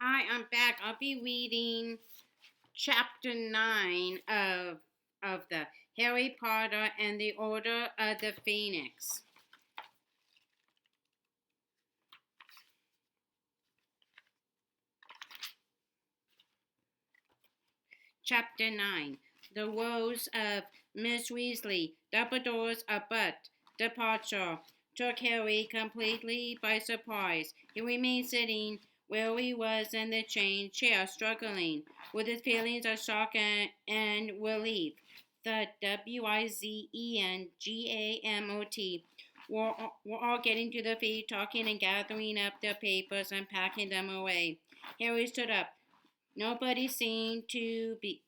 Hi, I'm back. I'll be reading chapter 9 of the Harry Potter and the Order of the Phoenix. Chapter 9. The Woes of Miss Weasley. Dumbledore's abrupt departure took Harry completely by surprise. He remained sitting where he was in the chain chair, struggling with his feelings of shock and relief. The WIZENGAMOT were all getting to their feet, talking and gathering up their papers and packing them away. Harry stood up. Nobody seemed to be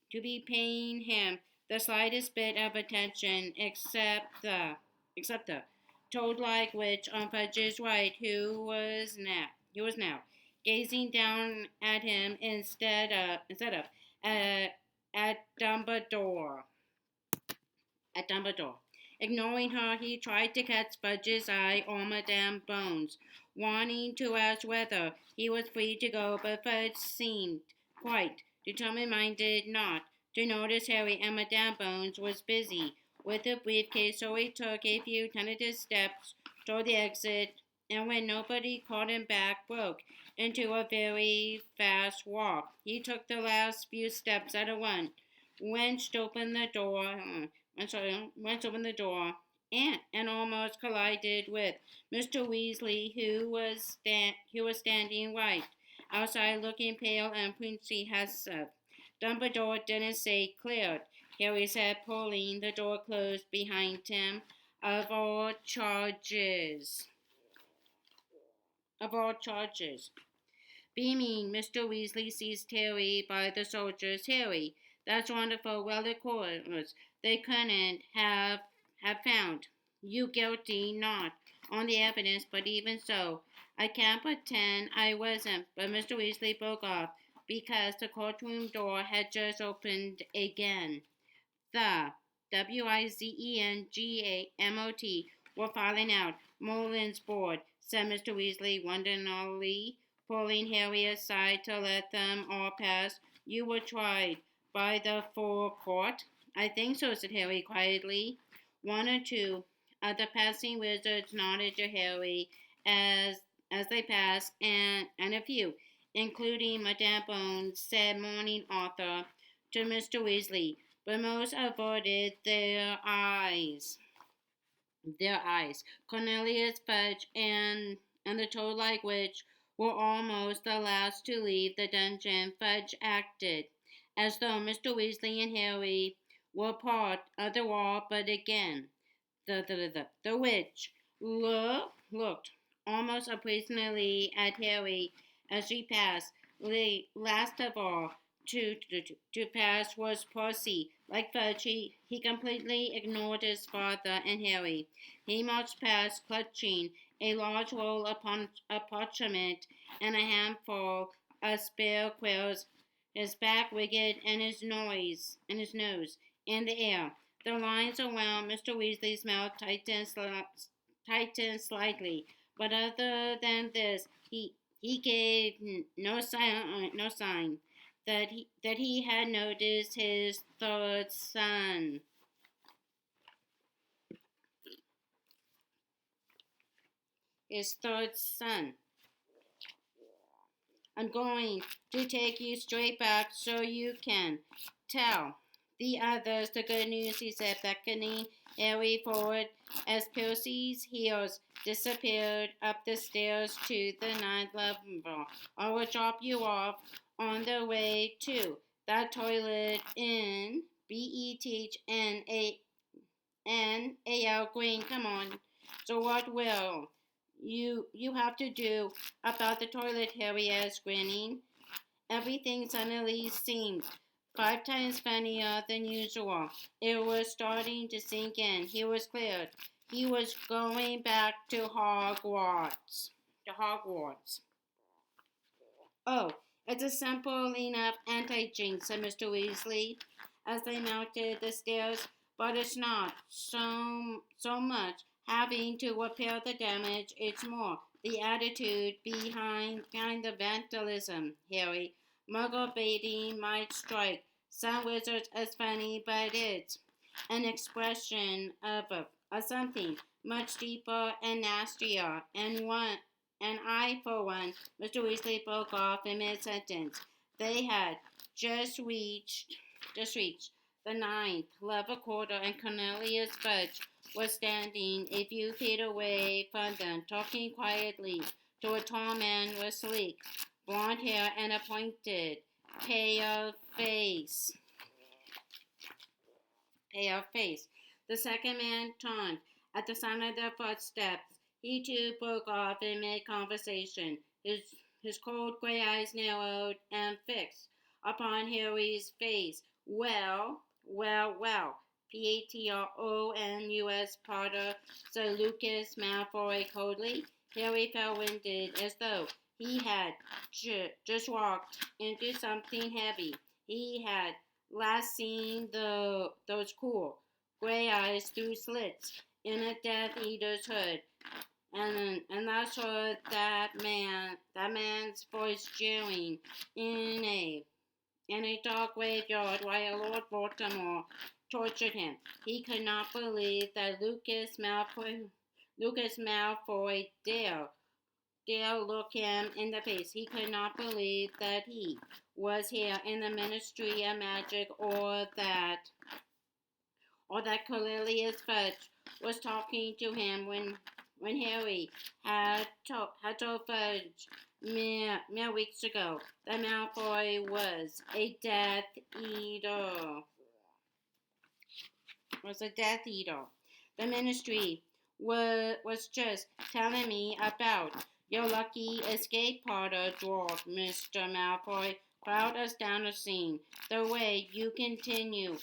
paying him the slightest bit of attention except the toad-like witch on Fudge's right, who was now gazing down at him instead of uh, at Dumbledore. At Dumbledore. Ignoring her, he tried to catch Fudge's eye on Madame Bones, wanting to ask whether he was free to go, but Fudge seemed quite determined not to notice Harry, and Madame Bones was busy with a briefcase, so he took a few tentative steps toward the exit, and when nobody called him back, broke into a very fast walk. He took the last few steps at a run, wrenched open the door, wrenched open the door, and almost collided with Mr. Weasley, who was standing right outside, looking pale and princely as Dumbledore didn't say cleared. Harry said, pulling the door closed behind him. Of all charges, of all charges. Beaming, Mr. Weasley seized Harry by the shoulders. Harry, that's wonderful. Well, of course, they couldn't have found you guilty, not on the evidence, but even so, I can't pretend I wasn't. But Mr. Weasley broke off because the courtroom door had just opened again. The WIZENGAMOT were filing out. Merlin's board, said Mr. Weasley wonderingly, pulling Harry aside to let them all pass. You were tried by the full court? I think so, said Harry quietly. One or two of the passing wizards nodded to Harry as as they passed, and a few, including Madame Bones, said Morning Arthur to Mr. Weasley, but most averted their eyes. Their eyes. Cornelius Fudge and the toad-like witch were almost the last to leave the dungeon. Fudge acted as though Mr. Weasley and Harry were part of the wall, but again, the witch looked almost appraisingly at Harry as she passed. Last of all, to pass was Percy. Like Fudge, he completely ignored his father and Harry. He marched past, clutching a large roll of parchment and a handful of spare quills, his back rigged and his nose in the air. The lines around Mr. Weasley's mouth tightened slightly, but other than this, he gave no sign that he had noticed his third son. I'm going to take you straight back so you can tell the others the good news, he said, beckoning Harry forward as Percy's heels disappeared up the stairs to the ninth level. I will drop you off on the way to that toilet in BETHNAL Green. Come on. So what will you have to do about the toilet? Harry asked, grinning. Everything suddenly seemed 5 times funnier than usual. It was starting to sink in. He was cleared. He was going back to Hogwarts. To Hogwarts. Oh, it's a simple enough anti-jinx, said Mr. Weasley as they mounted the stairs, but it's not so much having to repair the damage. It's more the attitude behind the vandalism, Harry. Muggle baiting might strike some wizards as funny, but it's an expression of something much deeper and nastier. And I, for one, Mr. Weasley broke off in mid-sentence. They had just reached, just reached the ninth level quarter, and Cornelius Fudge was standing a few feet away from them, talking quietly to a tall man with sleek, blonde hair and a pointed, pale face. Pale face. The second man turned at the sound of their footsteps. He too broke off in mid-conversation. His cold gray eyes narrowed and fixed upon Harry's face. Well, Patronus Potter, said Lucas Malfoy coldly. Harry felt winded as though he had just walked into something heavy. He had last seen those cool gray eyes through slits in a Death Eater's hood, and last heard that man's voice jeering in a dark graveyard while Lord Voldemort tortured him. He could not believe that Lucas Malfoy dare look him in the face. He could not believe that he was here in the Ministry of Magic, or that Cornelius Fudge was talking to him when Harry had told Fudge mere weeks ago that Malfoy was a Death Eater. The Ministry was just telling me about your lucky escape, Potter, drawled Mr. Malfoy. Crowd us down the scene. The way you continue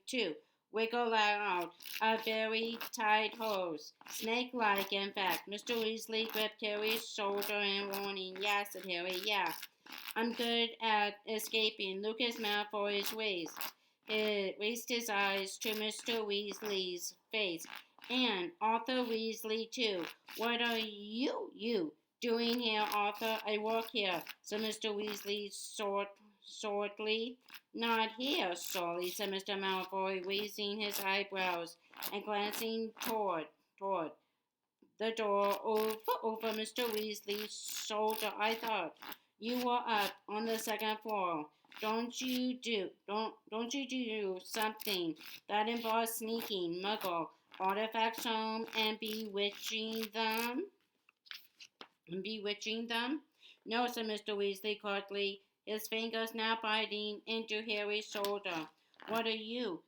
to wiggle out a very tight hose, snake-like, in fact. Mr. Weasley gripped Harry's shoulder in warning. Yeah, said Harry, yeah. I'm good at escaping Lucas Malfoy's ways. He raised his eyes to Mr. Weasley's face. And Arthur Weasley, too. What are you doing here, Arthur? I work here, said Mr. Weasley shortly. Not here, sorry, said Mr. Malfoy, raising his eyebrows and glancing toward the door over Mr. Weasley's shoulder. I thought you were up on the second floor. Don't you do something that involves sneaking Muggle artifacts home and bewitching them? No, said Mr. Weasley curtly, his fingers now biting into Harry's shoulder. What are you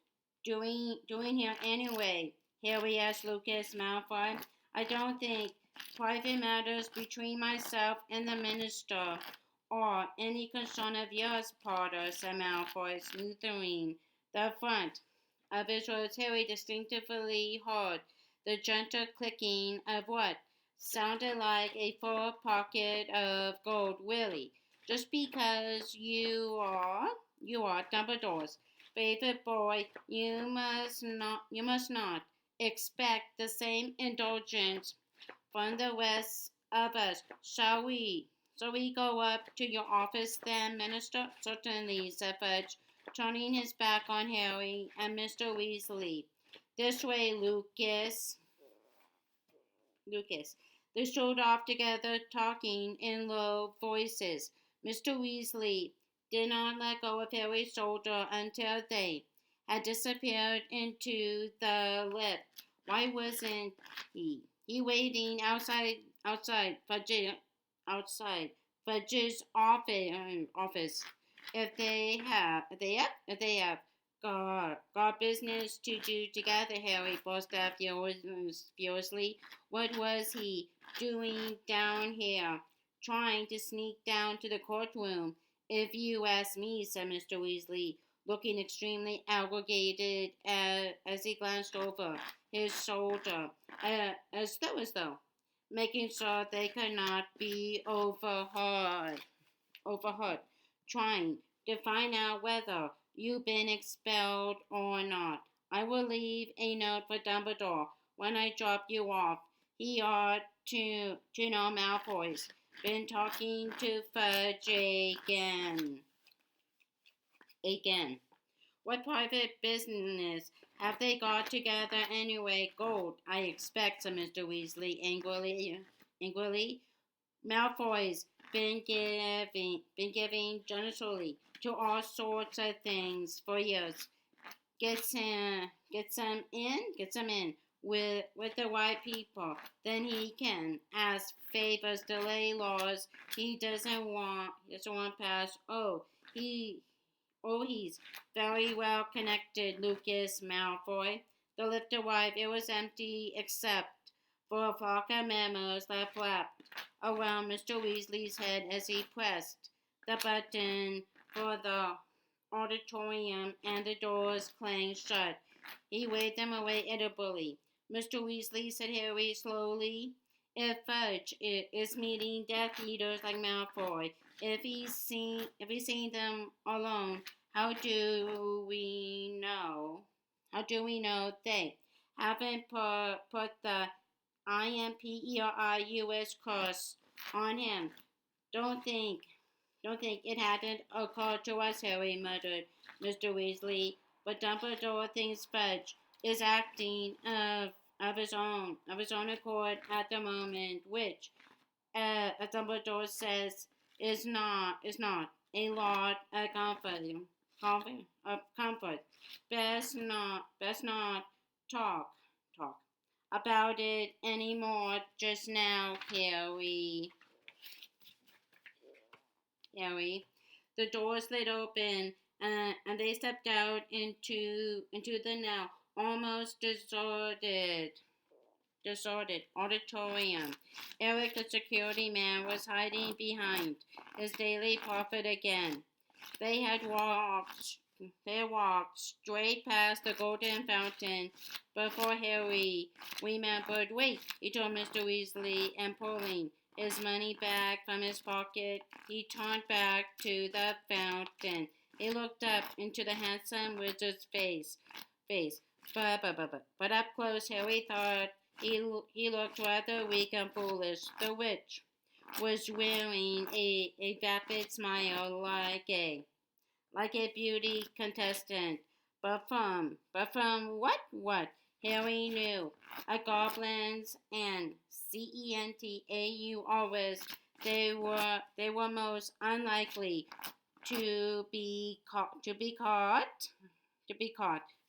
doing here anyway? Harry asked Lucas Malfoy. I don't think private matters between myself and the minister are any concern of yours, Potter, said Malfoy, smoothing the front of his words. Harry distinctly heard the gentle clicking of what sounded like a full pocket of gold. Really, just because you are Dumbledore's favorite boy, you must not expect the same indulgence from the rest of us. Shall we go up to your office then, Minister? Certainly, said Fudge, turning his back on Harry and Mr. Weasley. This way, Lucas. They strolled off together, talking in low voices. Mr. Weasley did not let go of Harry's shoulder until they had disappeared into the lift. Why wasn't he waiting outside Fudge's office? If they have got business to do together, Harry burst out furiously. What was he doing down here? Trying to sneak down to the courtroom? If you ask me, said Mr. Weasley, looking extremely aggravated as he glanced over his shoulder, as though, making sure they could not be overheard, trying to find out whether you've been expelled or not. I will leave a note for Dumbledore when I drop you off. He ought to know Malfoy's been talking to Fudge again. What private business have they got together anyway? Gold, I expect, said Mr. Weasley angrily. Malfoy's been giving generously to all sorts of things for years. Gets him in with the white people. Then he can ask favors, delay laws he doesn't want passed. He's very well connected, Lucas Malfoy. The lifted wife, it was empty except for a flock of memos that flapped around Mr. Weasley's head as he pressed the button for the auditorium and the doors clanged shut. He waved them away irritably. Mr. Weasley, said Harry slowly, if Fudge is meeting Death Eaters like Malfoy, if he's seen them alone, how do we know? How do we know they haven't put the IMPERIUS curse on him? Don't think it hadn't occurred to us, Harry muttered Mr. Weasley. But Dumbledore thinks Fudge is acting of his own accord at the moment, which, as Dumbledore says, is not a lot of comfort. Best not talk about it anymore just now, Harry. The door slid open, and they stepped out into the now almost deserted auditorium. Eric, the security man, was hiding behind his daily prophet again. They walked straight past the golden fountain before Harry remembered. Wait, he told Mr. Weasley, and pulling his money bag from his pocket, he turned back to the fountain. He looked up into the handsome wizard's face. But up close, Harry thought he looked rather weak and foolish. The witch was wearing a vapid smile like a beauty contestant. But from what? Harry knew. A goblins and CENTAURs, they were most unlikely to be caught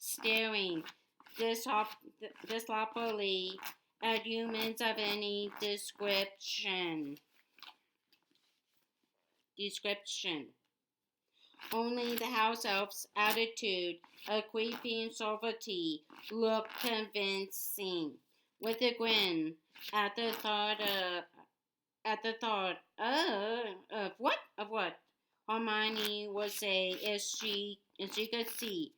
staring sloppily at humans of any description. Only the house elf's attitude of creeping sovereignty looked convincing. With a grin at the thought of what Hermione would say if she could see.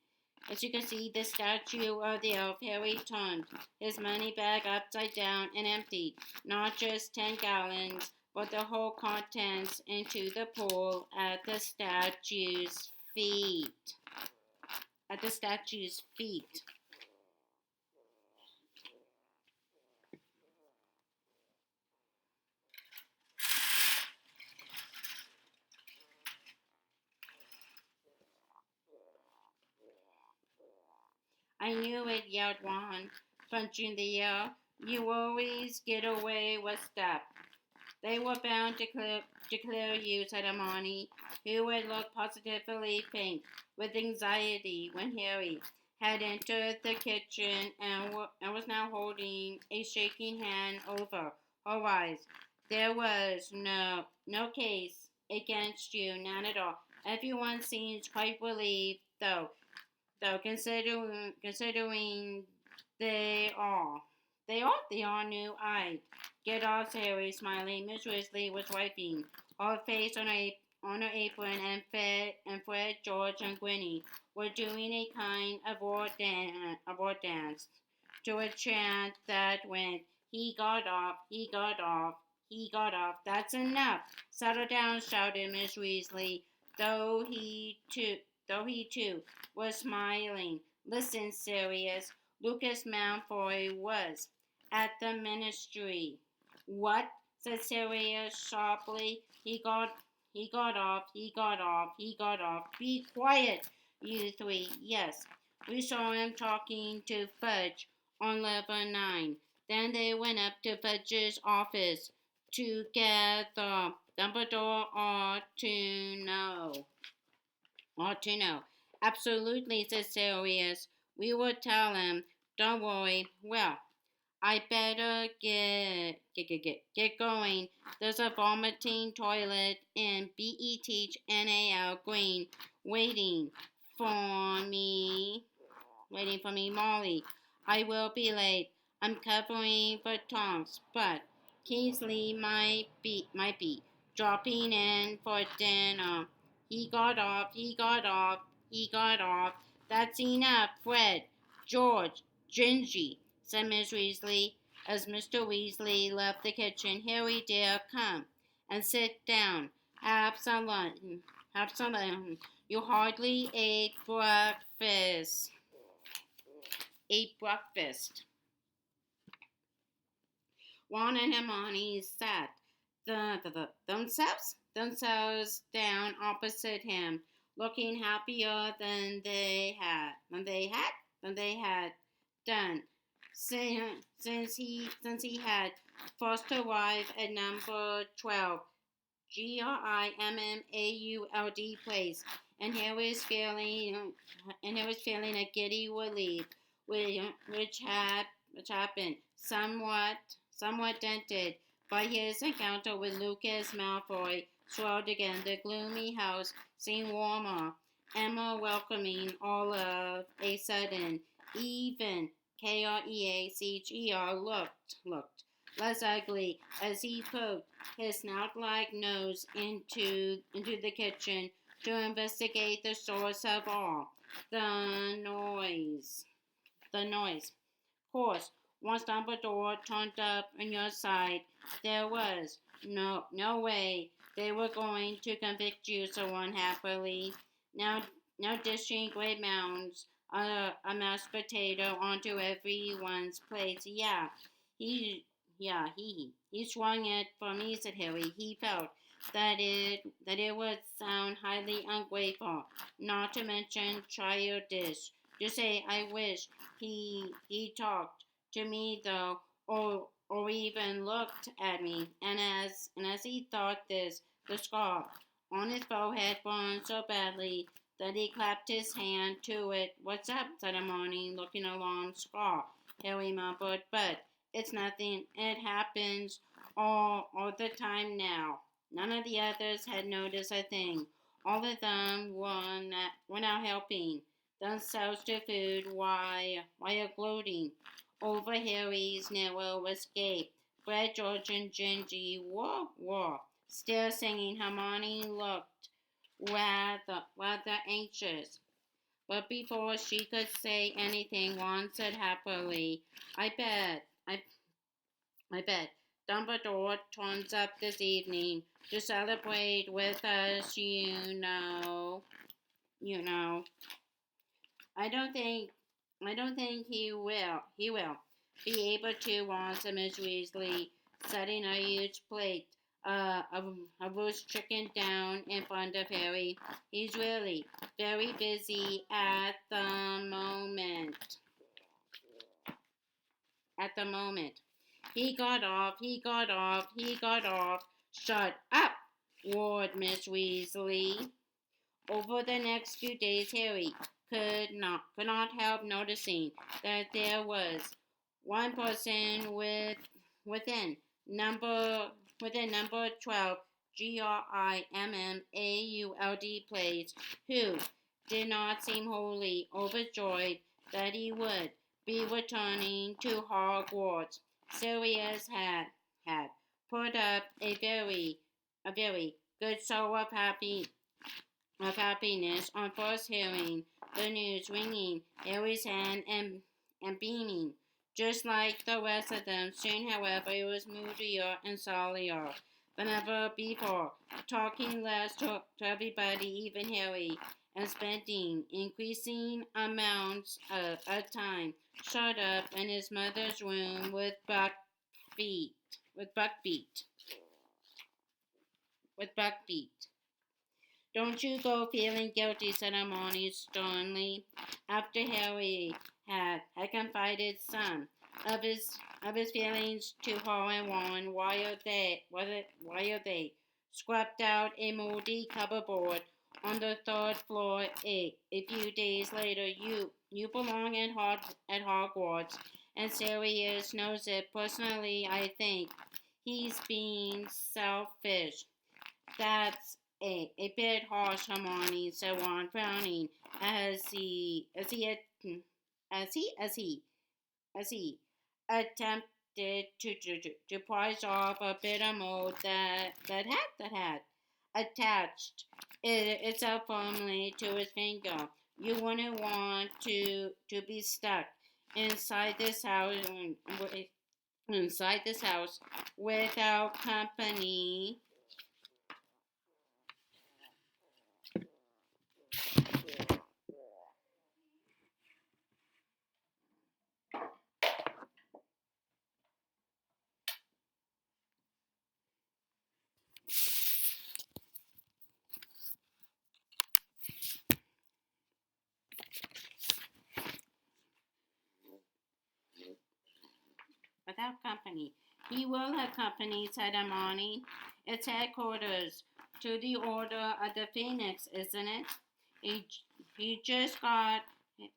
As you can see, the statue of the elf, Harry turned his money bag upside down and emptied not just 10 gallons, but the whole contents into the pool at the statue's feet. I knew it, yelled Ron, punching the air. You always get away with stuff. They were bound to clear you, said Hermione, who had looked positively pink with anxiety when Harry had entered the kitchen and was now holding a shaking hand over her eyes. There was no case against you, none at all. Everyone seems quite relieved, though considering they are new-eyed. Get off, Harry, smiling. Miss Weasley was wiping her face on her apron, and Fred, George, and Ginny were doing a kind of war dance to a chant that went, he got off, he got off, he got off. That's enough. Settle down, shouted Miss Weasley, though he too was smiling. Listen, Sirius, Lucas Malfoy was at the ministry. What? Said Sirius sharply. He got off. Be quiet, you three. Yes, we saw him talking to Fudge on level 9. Then they went up to Fudge's office together. Dumbledore ought to know. Ought to know. Absolutely, said Sirius. We will tell him. Don't worry. Well, I better get going. There's a vomiting toilet in BETHNAL Green waiting for me. Waiting for me, Molly. I will be late. I'm covering for Tonks, but Kingsley might be dropping in for dinner. He got off. That's enough, Fred, George, Gingy, said Miss Weasley as Mr. Weasley left the kitchen. Harry, dear, come and sit down. Have some lunch. You hardly ate breakfast. Ron and Hermione sat themselves down opposite him, looking happier than they had done since he had first arrived at number 12 Grimmauld Place, and he was feeling a giddy relief, which had been somewhat dented by his encounter with Lucas Malfoy. Swelled again, the gloomy house seemed warmer and more welcoming all of a sudden. Even Kreachr looked less ugly as he poked his snout-like nose into the kitchen to investigate the source of all the noise. Of course, once Dumbledore turned up on your side, there was no way they were going to convict you so unhappily. Now dishing great mounds of a mashed potato onto everyone's plate. He he swung it for me, said Harry. He felt that it would sound highly ungrateful, not to mention childish, to say I wish he talked to me though, or even looked at me. And as he thought this, the scar on his forehead burned so badly that he clapped his hand to it. What's up? Said Hermione, looking alarmed. Scar, Harry mumbled, but it's nothing. It happens all the time now. None of the others had noticed a thing. All of them were now helping themselves to food while gloating over Harry's narrow escape. Fred, George, and Gingy were still singing. Hermione looked rather anxious. But before she could say anything, Ron said happily, I bet Dumbledore turns up this evening to celebrate with us, you know. I don't think he will be able to, answer Miss Weasley, setting a huge plate of roast chicken down in front of Harry. He's really very busy at the moment. He got off. Shut up, roared Miss Weasley. Over the next few days, Harry could not help noticing that there was one person within number 12 Grimmauld Place who did not seem wholly overjoyed that he would be returning to Hogwarts. Sirius had put up a very good show of happiness on first hearing the news, wringing Harry's hand and beaming, just like the rest of them. Soon, however, it was moodier and sorrier than ever before, talking less to everybody, even Harry, and spending increasing amounts of time shut up in his mother's room with feet, with buckbeat, with buckbeat. Don't you go feeling guilty, said Hermione sternly, after Harry had confided some of his feelings to her and Ron. Why are they scrubbed out a moldy cupboard on the third floor a few days later? You belong at Hogwarts, and Sirius knows it. Personally, I think he's being selfish. That's a bit harsh, Hermione, said Ron, frowning as he attempted to prise off a bit of mold that had attached itself firmly to his finger. You wouldn't want to be stuck inside this house inside this house without company. Without company. He will have company, said Hermione. It's headquarters to the Order of the Phoenix, isn't it? He, he just got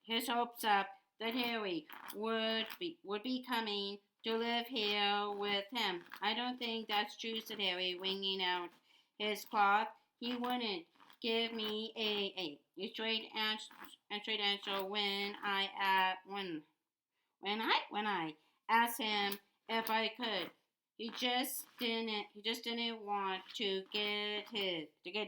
his hopes up that Harry would be coming to live here with him. I don't think that's true, said Harry, wringing out his cloth. He wouldn't give me a straight answer when I asked him if I could. He just didn't want to get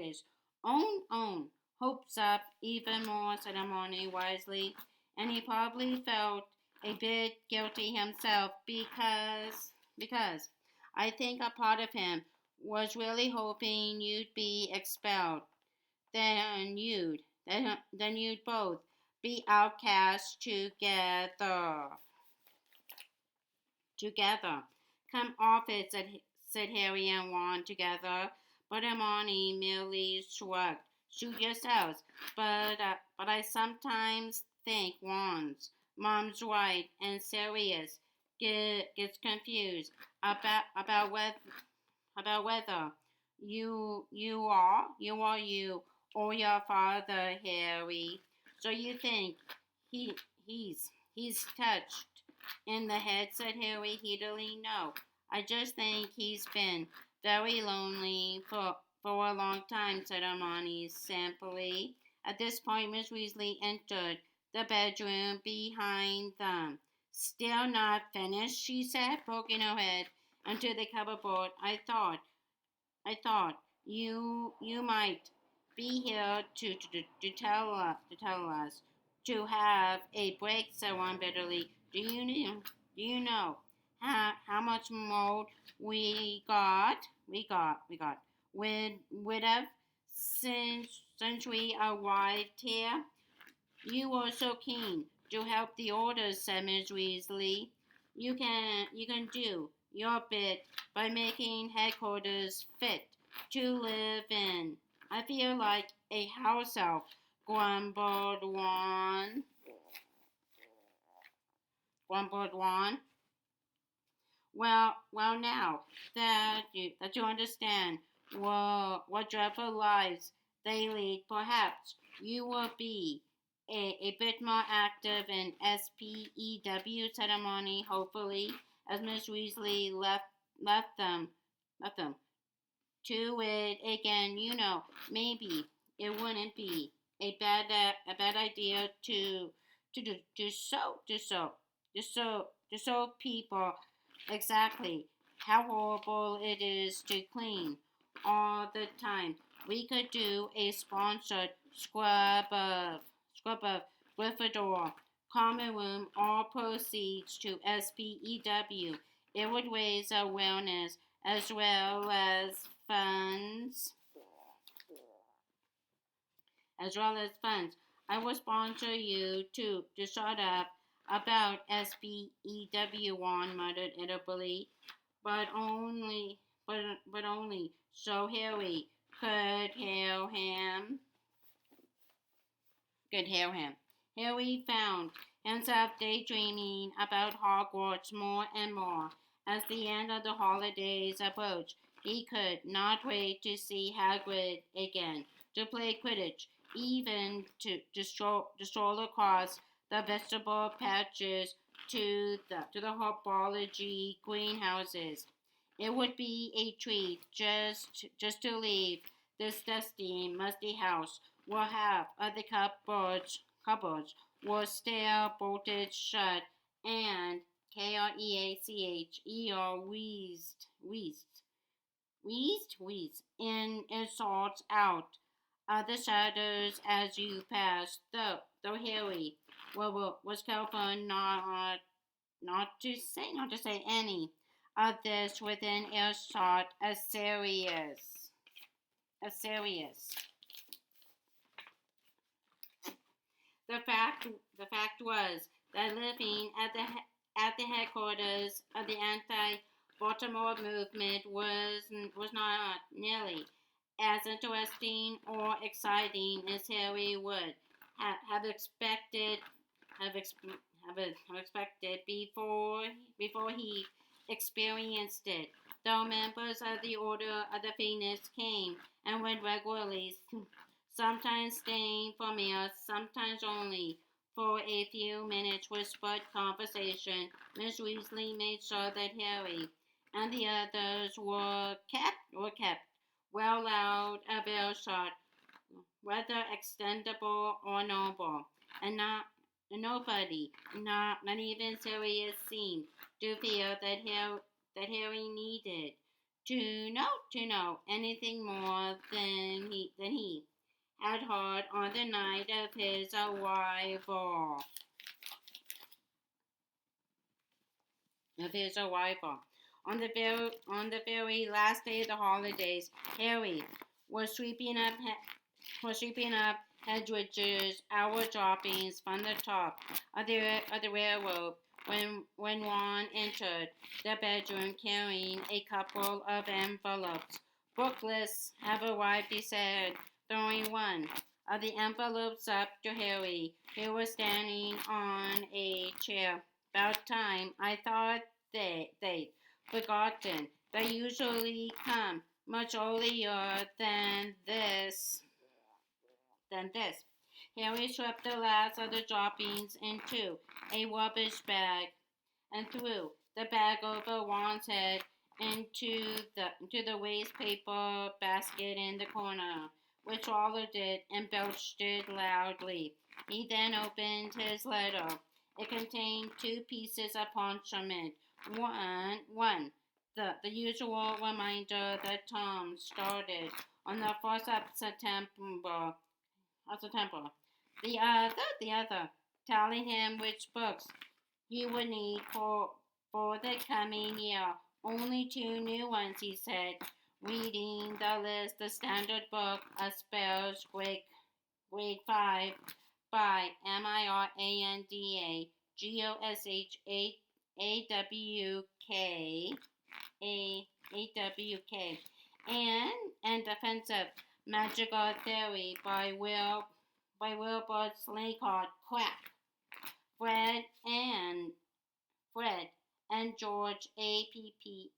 his own hopes up even more, said Hermione wisely, and he probably felt a bit guilty himself because I think a part of him was really hoping you'd be expelled. Then you'd both be outcast together. Come off it, said Harry and Ron together, but Hermione merely shrugged. Shoot yourselves. But I sometimes think Mom's right, and Sirius gets confused about whether you or your father, Harry. So you think he he's touched in the head, said Harry heatedly. No, I just think he's been very lonely for a long time, said Hermione simply. At this point, Miss Weasley entered the bedroom behind them. Still not finished, she said, poking her head into the cupboard. I thought you might be here to tell us to have a break, said Ron bitterly. Do you know how much mold we got with of since we arrived here? You were so keen to help the orders, said Miss Weasley. You can do your bit by making headquarters fit to live in. I feel like a house elf, grumbled one. Grumbled one. Well, now that you understand what dreadful lives they lead, perhaps you will be a bit more active in SPEW ceremony, hopefully, as Miss Weasley left them to it again. Maybe it wouldn't be a bad idea to show people exactly how horrible it is to clean all the time. We could do a sponsored scrub of Gryffindor common room. All proceeds to SPEW. It would raise awareness as well as funds as well as funds. I will sponsor you to shut up about SPEW1, muttered Italy, but only, but only so Harry could hail him. Could hail him. Harry found himself daydreaming about Hogwarts more and more as the end of the holidays approached. He could not wait to see Hagrid again, to play Quidditch, even to stroll across the vegetable patches to the herbology greenhouses. It would be a treat just to leave this dusty, musty house where half of the cupboards were still bolted shut and Kreacher wheezed in sorts out of the shadows as you passed, though Harry was careful not to say any of this within earshot of Sirius. The fact was that living at the headquarters of the anti-Baltimore movement was not nearly as interesting or exciting as Harry would have expected have, ex- have expected before he experienced it. Though members of the Order of the Phoenix came and went regularly, sometimes staying for meals, sometimes only for a few minutes whispered conversation, Miss Weasley made sure that Harry and the others were kept well out of earshot, whether extendable or noble, and nobody, not even Sirius, seemed to feel that Harry needed to know anything more than he had heard on the night of his arrival. On the very last day of the holidays, Harry was sweeping up Hedwig's hour droppings from the top of the railroad when Ron entered the bedroom carrying a couple of envelopes. Booklets have arrived, he said, throwing one of the envelopes up to Harry, who was standing on a chair. About time, I thought they'd forgotten. They usually come much earlier than this. Harry swept the last of the droppings into a rubbish bag and threw the bag over Ron's head into the waste paper basket in the corner, which swallowed it and belched it loudly. He then opened his letter. It contained two pieces of parchment. One, the usual reminder that Tom started on the 1st of September. The other, telling him which books he would need for the coming year. Only two new ones, he said, reading the list, the standard book of spells, grade 5, by Miranda Goshawk, and Defensive Magical Theory by Wilbur Slaycott Crack. Fred and Fred and George Apparatedy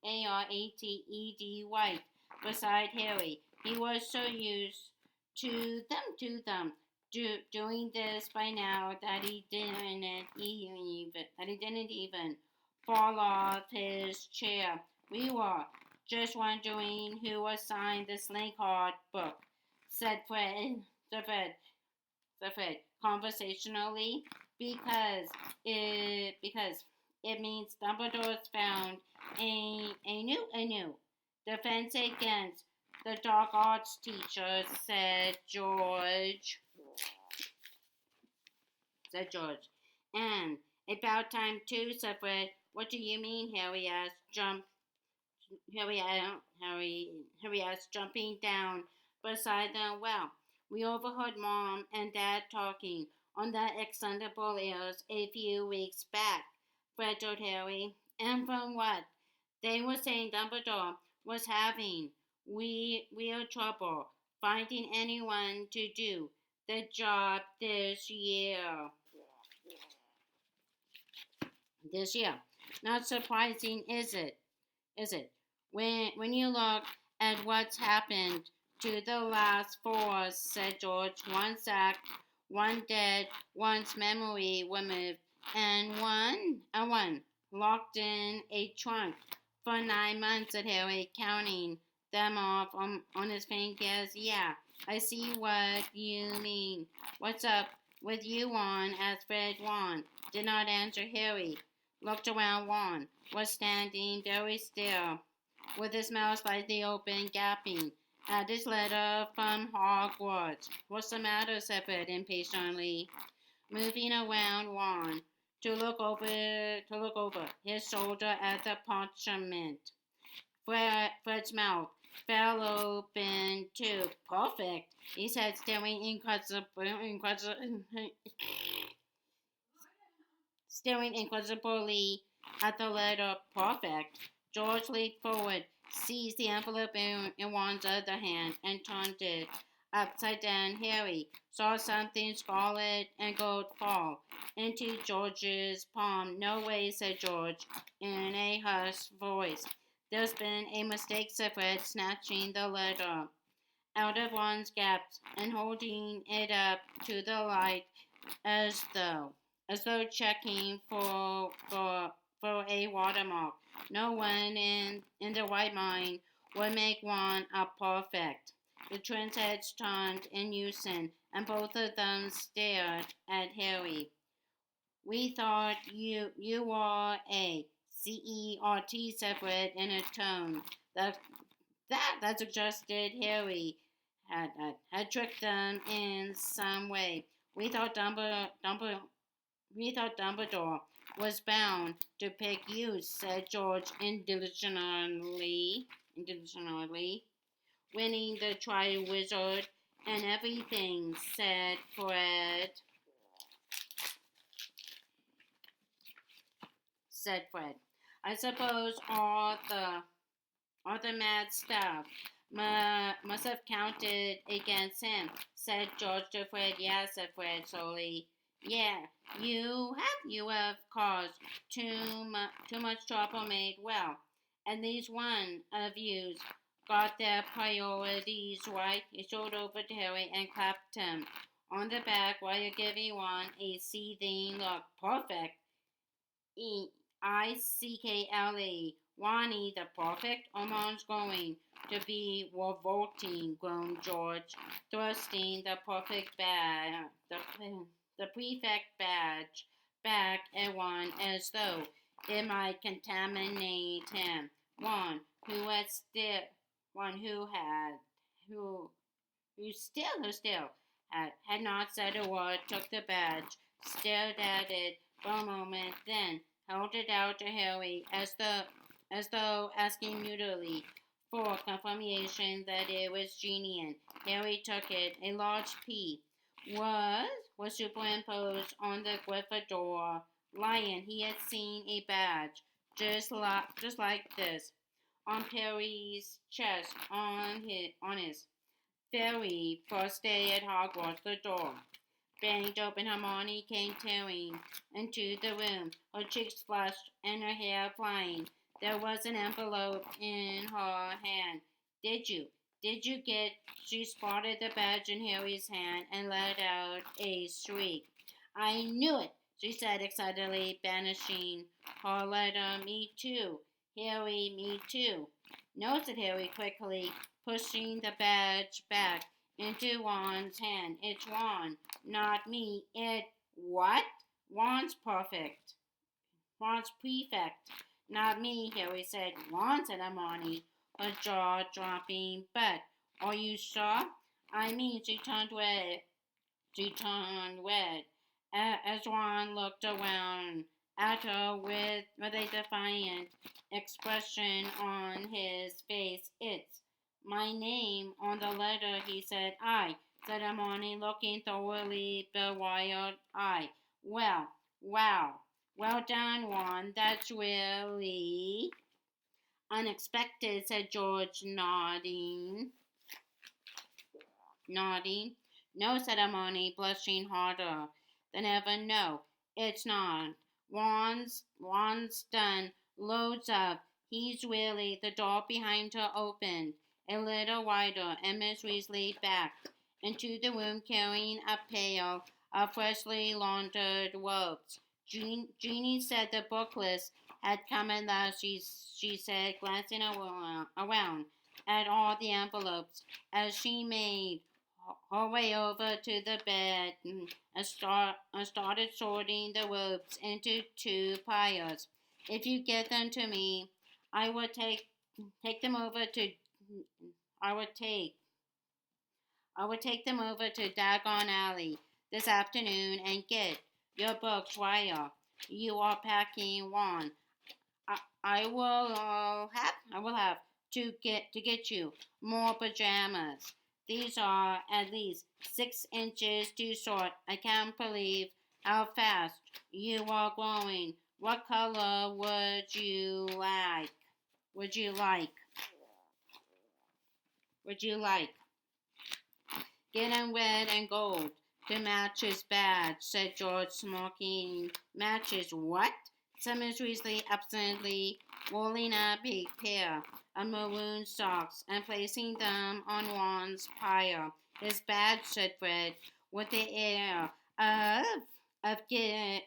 White beside Harry. He was so used to them doing this by now that he didn't even fall off his chair. We were just wondering who assigned the Slaycott book, said Fred conversationally, because it means Dumbledore's found a new defense against the dark arts teacher, said George. And about time too, said Fred. What do you mean? Harry asked, jumping down beside them. Well, We overheard Mom and Dad talking on the extendable airs a few weeks back, Fred told Harry. And from what they were saying, Dumbledore was having real trouble finding anyone to do the job this year. This year. Not surprising, is it? Is it? When you look at what's happened to the last four, said George, one sacked, one dead, one's memory removed, and one locked in a trunk for 9 months, said Harry, counting them off on his fingers. Yeah, I see what you mean. What's up with you, Ron? Asked Fred. Ron did not answer. Harry looked around. Ron was standing very still, with his mouth slightly open, gaping at his letter from Hogwarts. What's the matter? Said Fred impatiently, moving around Ron to look over his shoulder at the parchment. Fred's mouth fell open too. Perfect, he said, staring inquisitively at the letter. Perfect. George leaped forward, seized the envelope in Ron's other hand, and turned it upside down. Harry saw something scarlet and gold fall into George's palm. No way, said George in a hushed voice. There's been a mistake, said Fred, snatching the letter out of Ron's grasp and holding it up to the light as though checking for a watermark. No one in their right mind would make one a perfect. The twins' heads turned in unison, and both of them stared at Harry. We thought you were a CERT, said Fred in a tone that suggested Harry had tricked them in some way. We thought Dumbledore was bound to pick you, said George indulgently, winning the Triwizard and everything, said Fred. I suppose all the mad stuff must have counted against him, said George to Fred. Yeah, said Fred slowly. Yeah, you have caused too much trouble, made. Well, at least one of you's got their priorities right. He strode over to Harry and clapped him on the back while giving one a seething look. Perfect. Ickle. Wani, the perfect Oman's going to be revolting, groaned George, thrusting the prefect badge back at Ron as though it might contaminate him. Ron, who had not said a word, took the badge, stared at it for a moment, then held it out to Harry as though asking mutely for confirmation that it was genuine. Harry took it. A large P was superimposed on the Gryffindor lion. He had seen a badge just like this on Perry's chest on his very first day at Hogwarts. The door banged open. Hermione came tearing into the room, her cheeks flushed and her hair flying. There was an envelope in her hand. Did you get? She spotted the badge in Harry's hand and let out a shriek. I knew it, she said excitedly, banishing her letter. Me too. Harry, me too. No, said Harry quickly, pushing the badge back into Ron's hand. It's Ron, not me. What? Ron's perfect. Ron's prefect. Not me, Harry said. Ron, said Hermione, her jaw dropping. But are you sure? I mean, she turned red. As Ron looked around at her with a defiant expression on his face. It's my name on the letter, he said. I said Hermione, looking thoroughly wild-eyed. Well, wow. Well done, Ron. That's really unexpected, said George, nodding. No, said Hermione, blushing harder than ever. No, it's not. Ron's done loads of. He's really. The door behind her opened a little wider, and Miss Weasley backed into the room carrying a pail of freshly laundered robes. Jeanie said the book list had come at last, she said, glancing around at all the envelopes as she made her way over to the bed and started sorting the robes into two piles. If you get them to me, I will take them over to I would take them over to Dagon Alley this afternoon and get your books while you are packing one. I will have to get you more pajamas. These are at least 6 inches too short. I can't believe how fast you are growing. What color would you like? Would you like? Would you like? Get 'em red and gold to match his badge, said George, smoking. Matches what? Said Miss Weasley absently, rolling up a pair of maroon socks and placing them on Ron's pile. His badge, said Fred, with the air of getting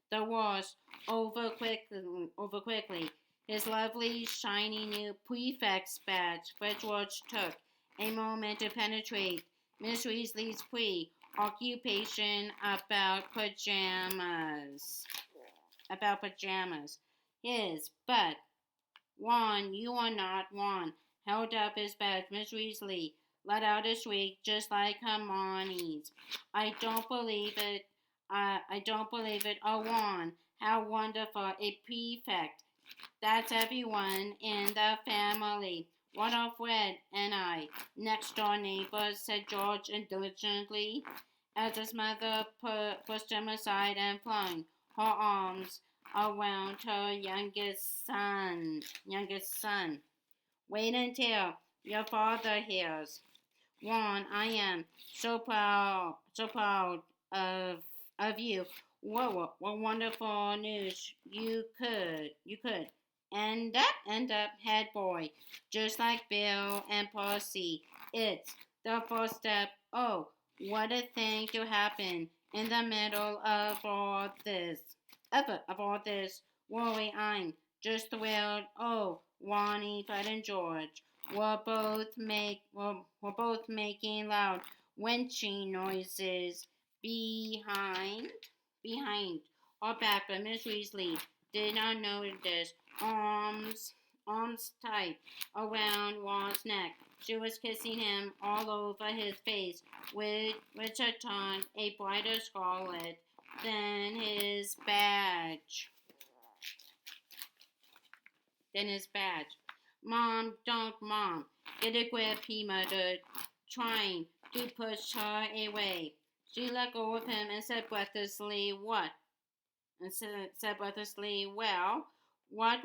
the worst over quickly. His lovely, shiny new prefect's badge. Fred George took a moment to penetrate Miss Weasley's preoccupation about pajamas. His, but Ron, you are not Ron. Held up his badge. Miss Weasley let out a shriek just like Hermione's. I don't believe it. I don't believe it. Oh, Ron, how wonderful. A prefect. That's everyone in the family. What of Fred and I, next door neighbors, said George indulgently, as his mother pushed him aside and flung her arms around her youngest son. Wait until your father hears. Ron, I am so proud of you. What wonderful news you could end up head boy, just like Bill and Percy. It's the first step. Oh, what a thing to happen in the middle of all this. Of all this worry, I'm just thrilled. Oh, Ronnie, Fred, and George were both making loud wrenching noises behind or back, but Miss Weasley did not notice. Arms tight around Ron's neck. She was kissing him all over his face, which had turned a brighter scarlet than his badge. Mom, don't, Mom. Get a grip, he muttered, trying to push her away. She let go of him and said breathlessly, What? And said breathlessly, Well, what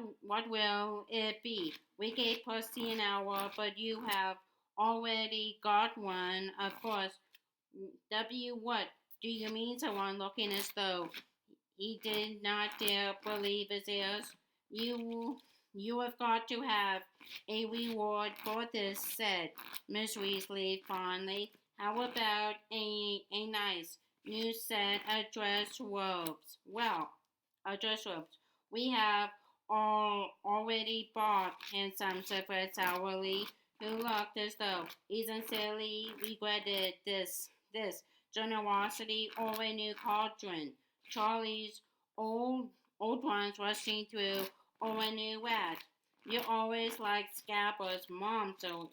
will it be? We gave Percy an hour, but you have already got one, of course. What do you mean? Said Ron, looking as though he did not dare believe his ears. You have got to have a reward for this, said Miss Weasley fondly. How about a nice new set of dress robes? Well, dress robes. We have already bought handsome, said Fred sourly, who looked as though he sincerely regretted this generosity or a new cauldron. Charlie's old ones rushing through or a new rat. You always liked scabbards, Mom, so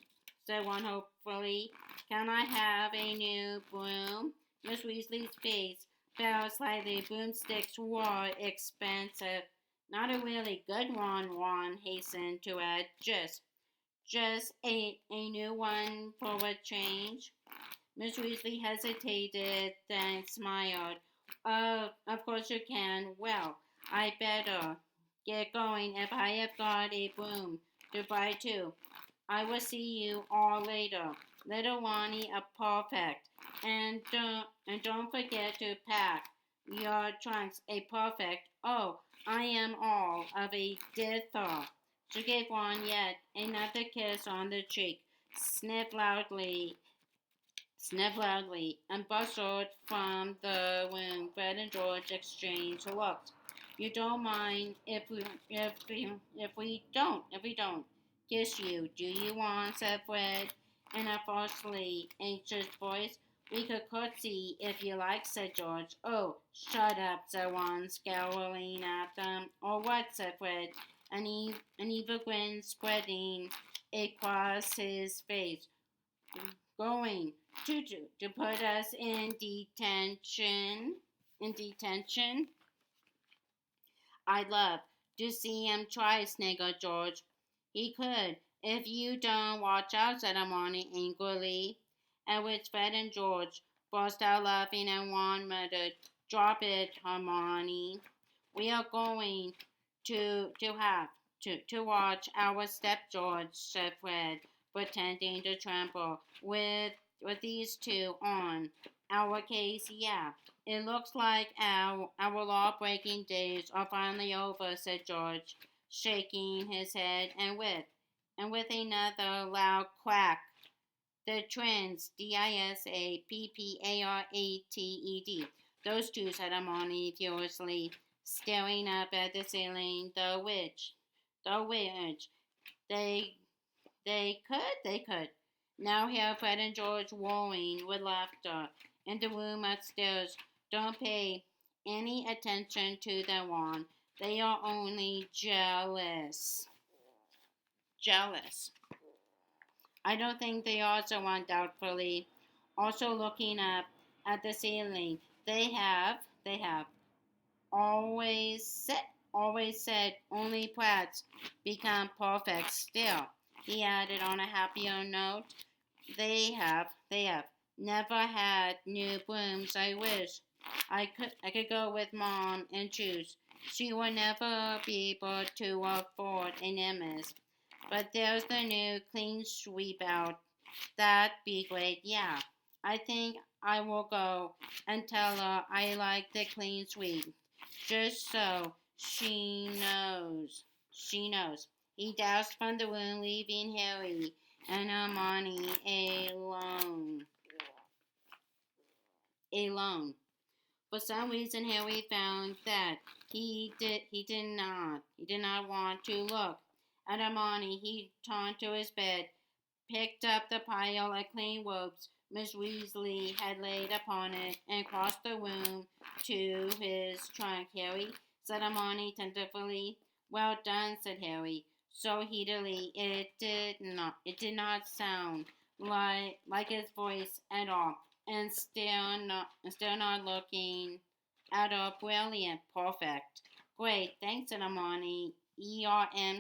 said one hopefully. Can I have a new broom? Miss Weasley's face fell slightly. Broomsticks were expensive. Not a really good one, Ron hastened to add. Just a new one for a change? Miss Weasley hesitated, then smiled. Of course you can. Well, I better get going if I have got a broom to buy too. I will see you all later. Little Wani a perfect. And don't forget to pack your trunks a perfect. Oh, I am all of a dither. She gave Ron yet another kiss on the cheek, sniffed loudly, and bustled from the room. Fred and George exchanged looks. You don't mind if we don't kiss you, do you, want? Said Fred in a falsely anxious voice. We could curtsy if you like, said George. Oh, shut up, said Juan, scowling at them. Or what, said Fred, an evil grin spreading across his face. Going to put us in detention. In detention. I'd love to see him try, sniggered George. He could, if you don't watch out, said Hermione angrily. At which Fred and George burst out laughing, and Ron muttered, "Drop it, Hermione. We are going to watch our step, George," said Fred, pretending to tremble. With these two on our case, yeah. It looks like our law-breaking days are finally over, said George, shaking his head, and with another loud quack, the twins, Disapparatted. Those two, said Hermione furiously, staring up at the ceiling. The witch. They, they could. Now hear Fred and George roaring with laughter in the room upstairs. Don't pay any attention to them, Ron. They are only jealous. Jealous. I don't think they are, said Ron doubtfully, also looking up at the ceiling. They have always said only Pratt's become perfect still. He added on a happier note. They have never had new brooms. I wish I could go with Mom and choose. She will never be able to afford an Emma's. But there's the new clean sweep out. That'd be great, yeah. I think I will go and tell her I like the clean sweep. Just so she knows. She knows. He dashed from the room, leaving Harry and Hermione alone. Alone. For some reason, Harry found that he did not want to look at Hermione. He turned to his bed, picked up the pile of clean robes Miss Weasley had laid upon it, and crossed the room to his trunk. Harry, said Hermione tentatively. Well done, said Harry, so heatedly it did not sound like his voice at all, and still not looking at all. Brilliant, perfect, great, thanks, said Hermione.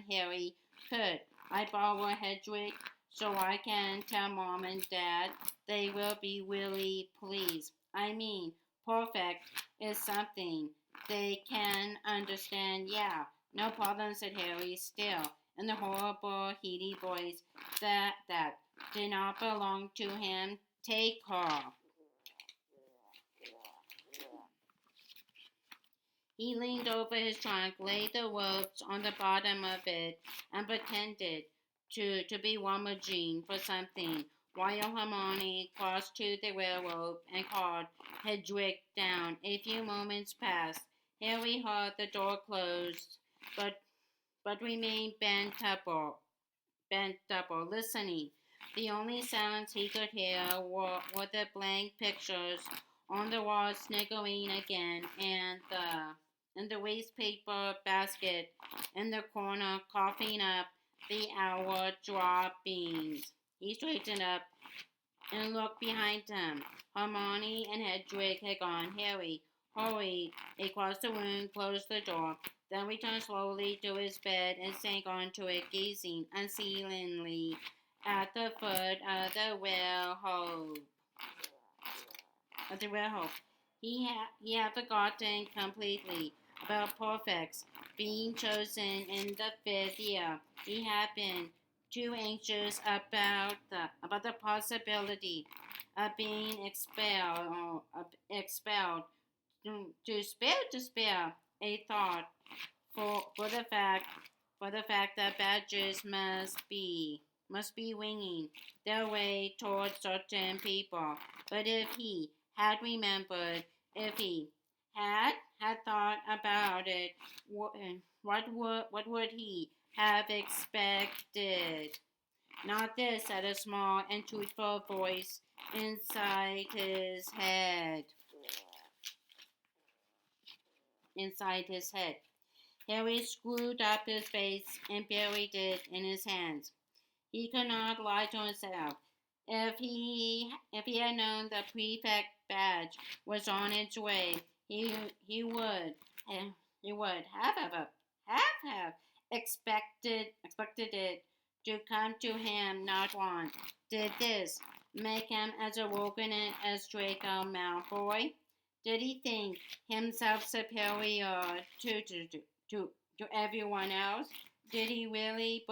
Harry, could I borrow Hedwig so I can tell Mom and Dad? They will be really pleased. I mean, perfect is something they can understand. Yeah, no problem, said Harry, still in the horrible, heady voice that did not belong to him. Take her. He leaned over his trunk, laid the robes on the bottom of it, and pretended to be rummaging for something, while Hermione crossed to the railroad and called Hedwig down. A few moments passed. Harry heard the door close, but remained bent double, listening. The only sounds he could hear were the blank pictures on the wall sniggering again, and the wastepaper basket in the corner coughing up the hour droppings. He straightened up and looked behind him. Hermione and Hedwig had gone. Harry hurried across the room, closed the door. then returned slowly to his bed and sank onto it, gazing unceasingly at the foot of the well hope. He had forgotten completely about Porphyx being chosen in the fifth year. He had been too anxious about the possibility of being expelled to spare a thought for the fact that badgers must be winging their way towards certain people. But if he had thought about it, what would he have expected? Not this, said a small and truthful voice inside his head. Inside his head. Harry screwed up his face and buried it in his hands. He could not lie to himself. If he had known the prefect badge was on its way, he would have expected it to come to him not once. Did this make him as arrogant as Draco Malfoy? Did he think himself superior to everyone else? Did he really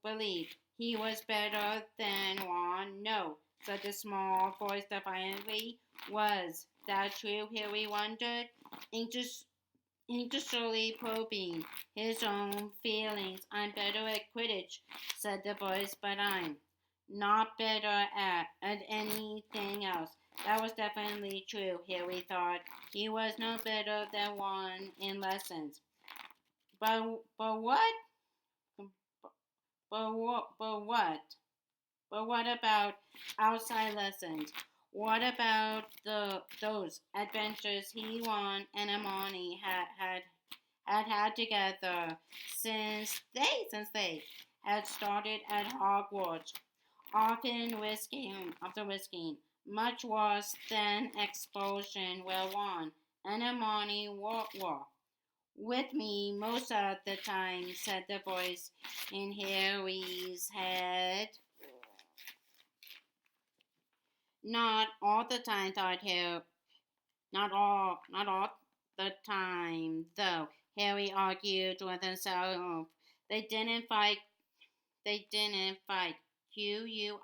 believe he was better than Ron? No, said the small voice defiantly. Was that true? Harry wondered, anxiously probing his own feelings. I'm better at Quidditch, said the voice, but I'm not better at anything else. That was definitely true, Harry thought. He was no better than Ron in lessons. But what? But what? But what about outside lessons? What about those adventures he, Ron, and Hermione had together since they had started at Hogwarts? Often risking much worse than expulsion, where Ron and Hermione were with me most of the time, said the voice in Harry's head. Not all the time, thought Harry. Not all the time, though. Harry argued with himself. They didn't fight. They didn't fight. Quirrell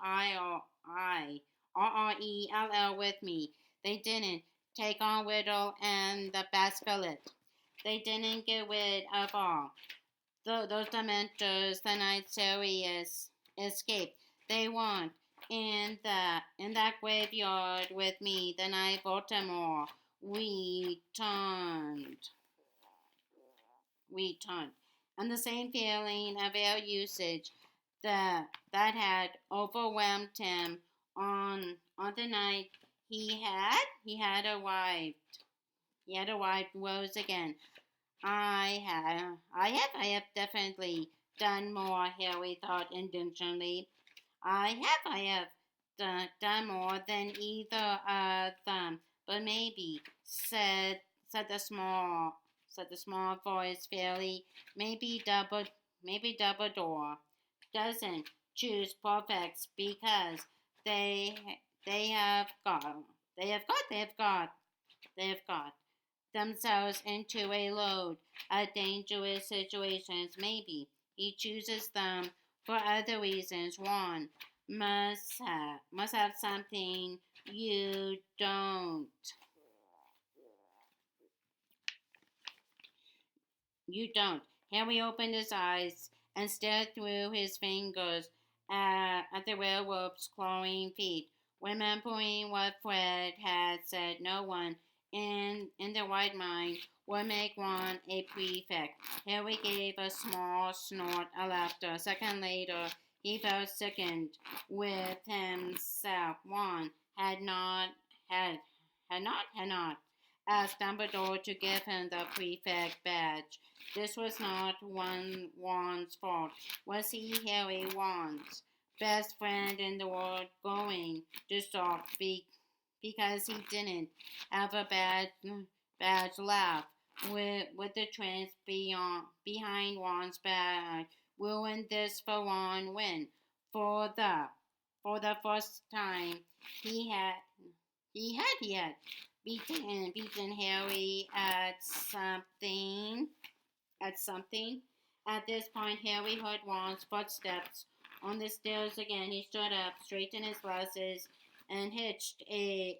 with me. They didn't take on Riddle and the Basilisk. They didn't get rid of all those Dementors the night Sirius escaped. They weren't in that graveyard with me the night Baltimore returned. And the same feeling of air usage that had overwhelmed him on the night he had arrived. He had arrived rose again. I have definitely done more, Harry thought intentionally. I have done more than either of them, but maybe, said the small voice fairly, maybe Dumbledore doesn't choose Porphyx because they they have got they have got they have got themselves into a load of dangerous situations. Maybe he chooses them for other reasons. One must have something you don't. You don't. Harry opened his eyes and stared through his fingers at the werewolf's clawing feet, remembering what Fred had said. No one in their right mind would make Ron a prefect. Harry gave a small snort of laughter. A second later, he felt sickened with himself. Ron had not asked Dumbledore to give him the prefect badge. This was not Ron's fault. Was he, Harry, Ron's best friend in the world, going to stop because he didn't have a badge left? with the twins behind Juan's back. Ruined this for Juan when, for the for the first time, he had he had beaten Harry at something. At this point, Harry heard Juan's footsteps on the stairs again. He stood up, straightened his glasses, and hitched a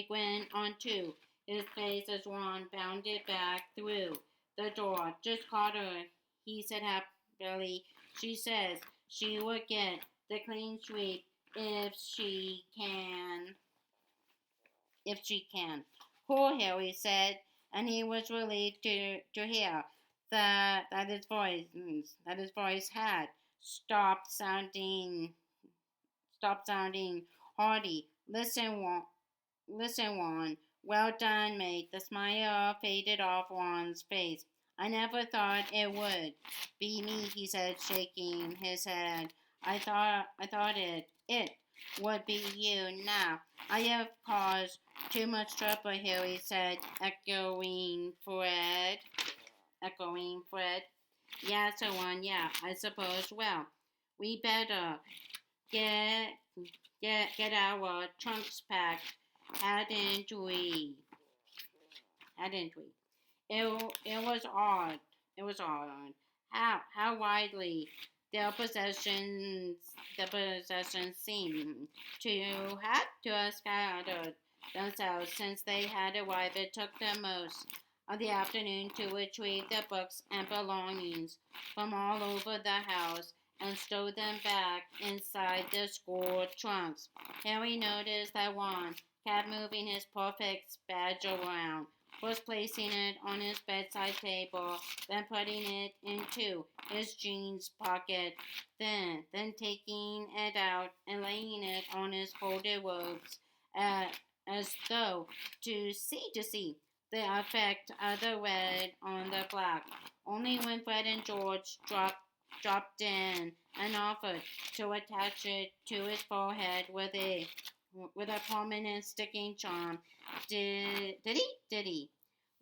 grin onto his face as Juan bounded back through the door. Just caught her, he said happily. She says she will get the clean sweep if she can. Cool, Harry said, and he was relieved to hear that his voice had stopped sounding stopped sounding hearty. Listen, Juan. Well done, mate. The smile faded off Juan's face. I never thought it would be me, he said, shaking his head. I thought it would be you. Now, I have caused too much trouble, Harry said, echoing Fred. Yeah, so on, yeah, I suppose. Well, we better get get our trunks packed, hadn't we? Hadn't we? It was odd. It was odd. How widely their possessions seemed to have scattered themselves since they had arrived. It took them most of the afternoon to retrieve their books and belongings from all over the house and stow them back inside the school trunks. Harry noticed that Juan kept moving his perfect badge around, first placing it on his bedside table, then putting it into his jeans pocket, then taking it out and laying it on his folded robes, uh, as though to see the effect of the red on the black. Only when Fred and George dropped in and offered to attach it to his forehead with a permanent sticking charm. Did he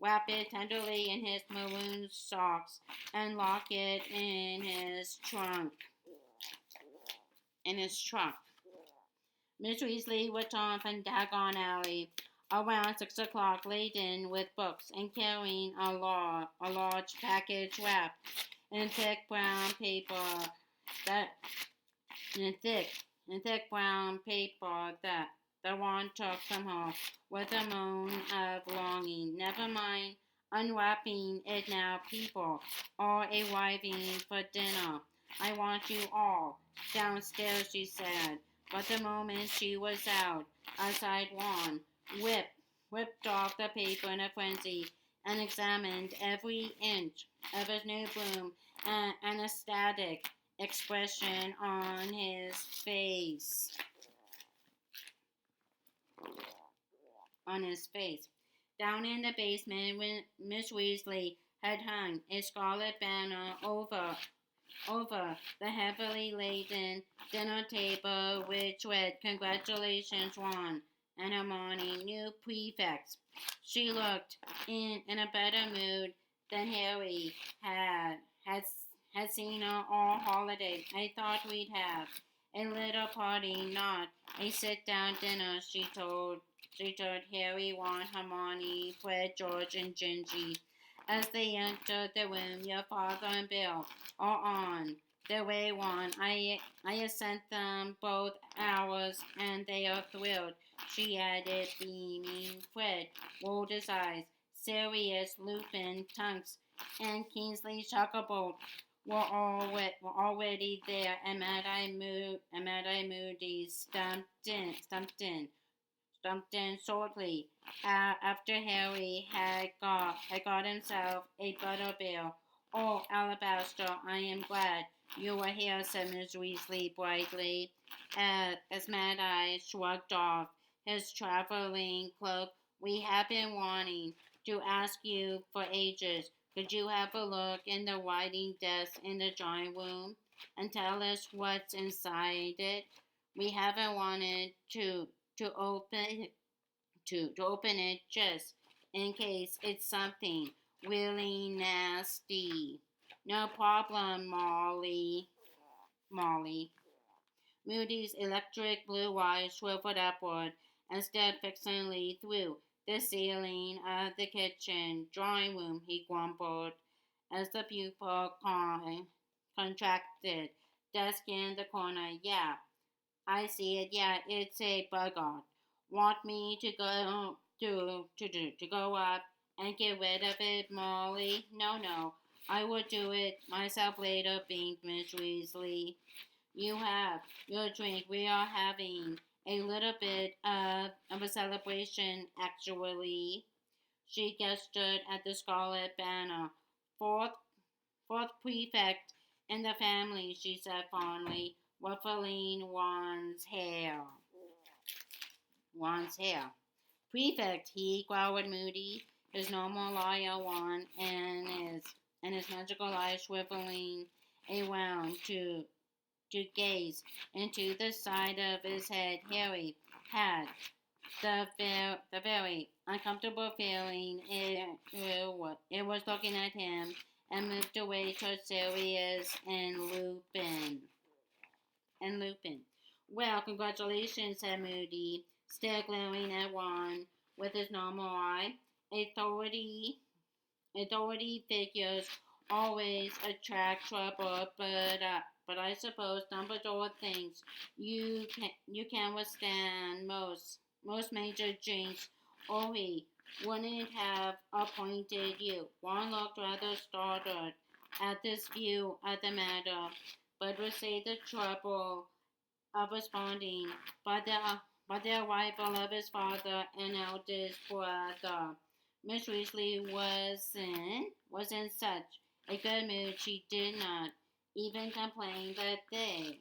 wrap it tenderly in his maroon socks and lock it in his trunk. Miss Weasley returned from Diagon Alley around 6 o'clock, laden with books and carrying a large package wrapped in thick brown paper that in thick brown paper that Ron took from her with a moan of longing. Never mind unwrapping it now, people are arriving for dinner. I want you all downstairs, she said. But the moment she was outside Ron whipped off the paper in a frenzy and examined every inch of his new broom, an ecstatic expression on his face. Down in the basement, when Miss Weasley had hung a scarlet banner over the heavily laden dinner table, which read, "Congratulations, Ron and Hermione, new prefects." She looked in a better mood than Harry had had seen her all holiday. I thought we'd have a little party, not a sit-down dinner, she told Harry, Ron, Hermione, Fred, George, and Gingy as they entered the room. Your father and Bill are on their way, Ron. I have sent them both ours, and they are thrilled, she added, beaming. Fred rolled his eyes. Sirius, Lupin, Tunks, and Kingsley Shacklebolt were already there, and Mad-Eye Moody stumped in shortly after Harry had got himself a butterbeer. "Oh, Alabaster, I am glad you were here," said Miss Weasley brightly, as Mad Eye shrugged off his traveling cloak. "We have been wanting to ask you for ages. Could you have a look in the writing desk in the drawing room and tell us what's inside it? We haven't wanted to open it in case it's something really nasty. No problem, Molly. Molly. Moody's electric blue eyes swiveled upward and stared fixedly through the ceiling of the kitchen drawing room, he grumbled as the pupil contracted. Desk in the corner. Yeah, I see it. Yeah, it's a bugger. Want me to go up and get rid of it, Molly? No, no. I will do it myself later, beamed Miss Weasley. You have your drink. We are having a little bit of a celebration, actually. She gestured at the scarlet banner. Fourth, fourth prefect in the family, she said fondly, ruffling One's hair. Prefect, he growled Moody, his normal liar one, and his magical eyes swiveling around to gaze into the side of his head. Harry had the very uncomfortable feeling it was looking at him and moved away towards Sirius and Lupin. Well, congratulations, said Moody, still glaring at Ron with his normal eye. Authority figures always attract trouble, but I suppose Dumbledore thinks you can withstand most major jinx, or he wouldn't have appointed you. Ron looked rather startled at this view of the matter, but would say the trouble of responding by the arrival of his father and eldest brother. Miss Weasley was in such a good mood she did not even complain that they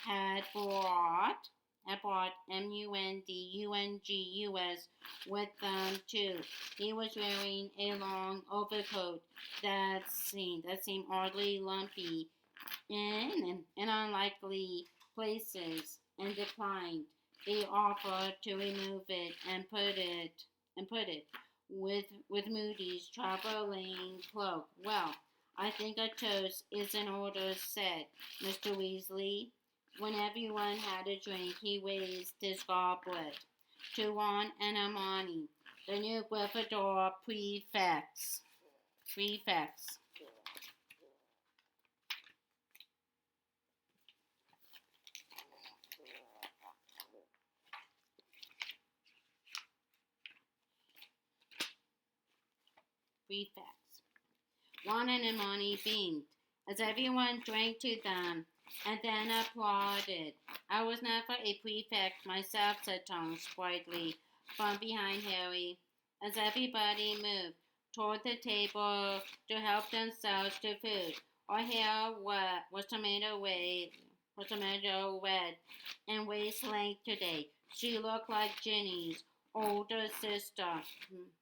had brought MUNDUNGUS with them too. He was wearing a long overcoat that seemed oddly lumpy in unlikely places and declined the offer to remove it and put it with Moody's traveling cloak. Well, I think a toast is in order, said Mr. Weasley. When everyone had a drink, he raised his goblet to Ron and Hermione, the new Gryffindor prefects. Prefects. Ron and Hermione beamed as everyone drank to them and then applauded. I was never a prefect myself, said Tonks brightly from behind Harry, as everybody moved toward the table to help themselves to food. Her hair was tomato red and waist length today. She looked like Ginny's older sister.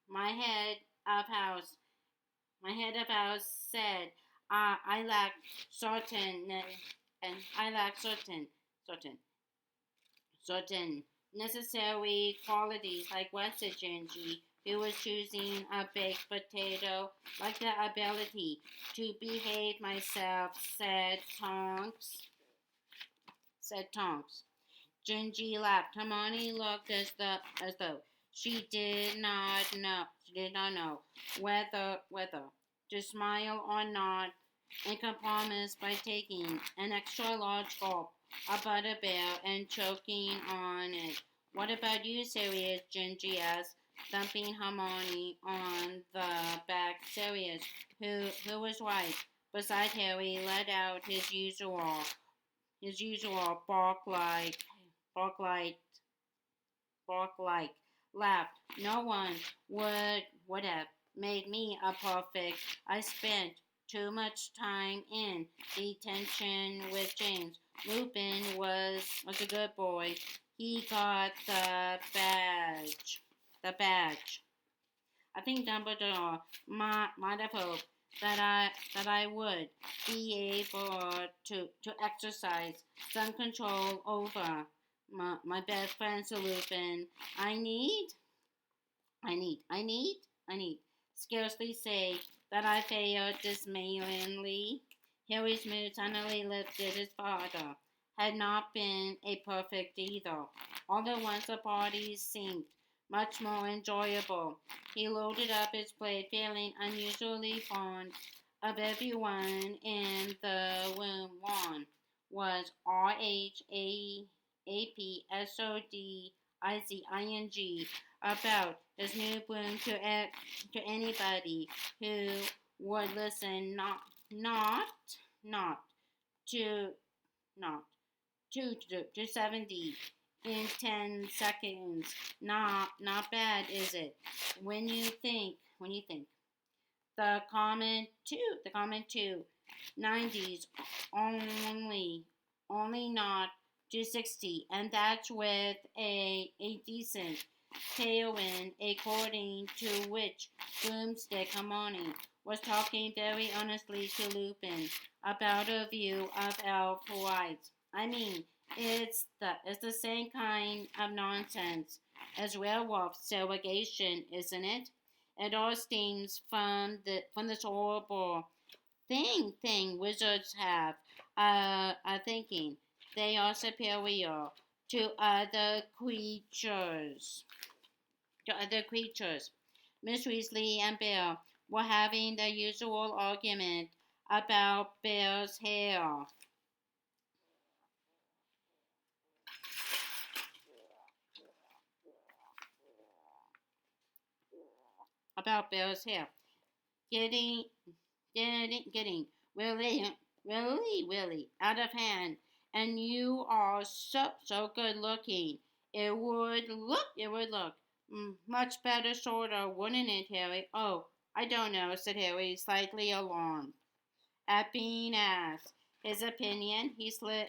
My head of house my head of house said, I lack certain and I lack certain necessary qualities like what said Genji, who was choosing a baked potato, like the ability to behave myself, said Tonks. Gingy laughed. Hermione looked as though she did not know whether to smile or not, and compromised by taking an extra large gulp of butterbeer and choking on it. What about you, Sirius? Gingy asked, thumping Hermione on the back. Sirius, who was right beside Harry, let out his usual bark like laugh. No one would have made me a perfect. I spent too much time in detention with James. Lupin was a good boy. He got the badge. The badge. I think Dumbledore might have hoped that I would be able to exercise some control over my best friend, Sir Lupin. I need I need scarcely say that I failed dismayingly. Harry's mood suddenly lifted. His father had not been a perfect either. All at once the party seemed much more enjoyable. He loaded up his plate, feeling unusually fond of everyone in the room. One was Rhapsodizing about his new broom to anybody who would listen. Not not to not to 70 in 10 seconds. Not bad, is it? When you think the comment too 90s only not 260, and that's with a decent tailwind, according to which Broomstick Harmony was talking very earnestly to Lupin about a view of Elf Rights. I mean, it's the same kind of nonsense as werewolf segregation, isn't it? It all stems from this horrible thing wizards have are thinking they are superior to other creatures. Miss Weasley and Bill were having the usual argument about Bill's hair. About Bill's hair. Getting getting really out of hand. And you are so good looking. It would look much better, sorta, wouldn't it, Harry? Oh, I don't know, said Harry, slightly alarmed at being asked his opinion. He slid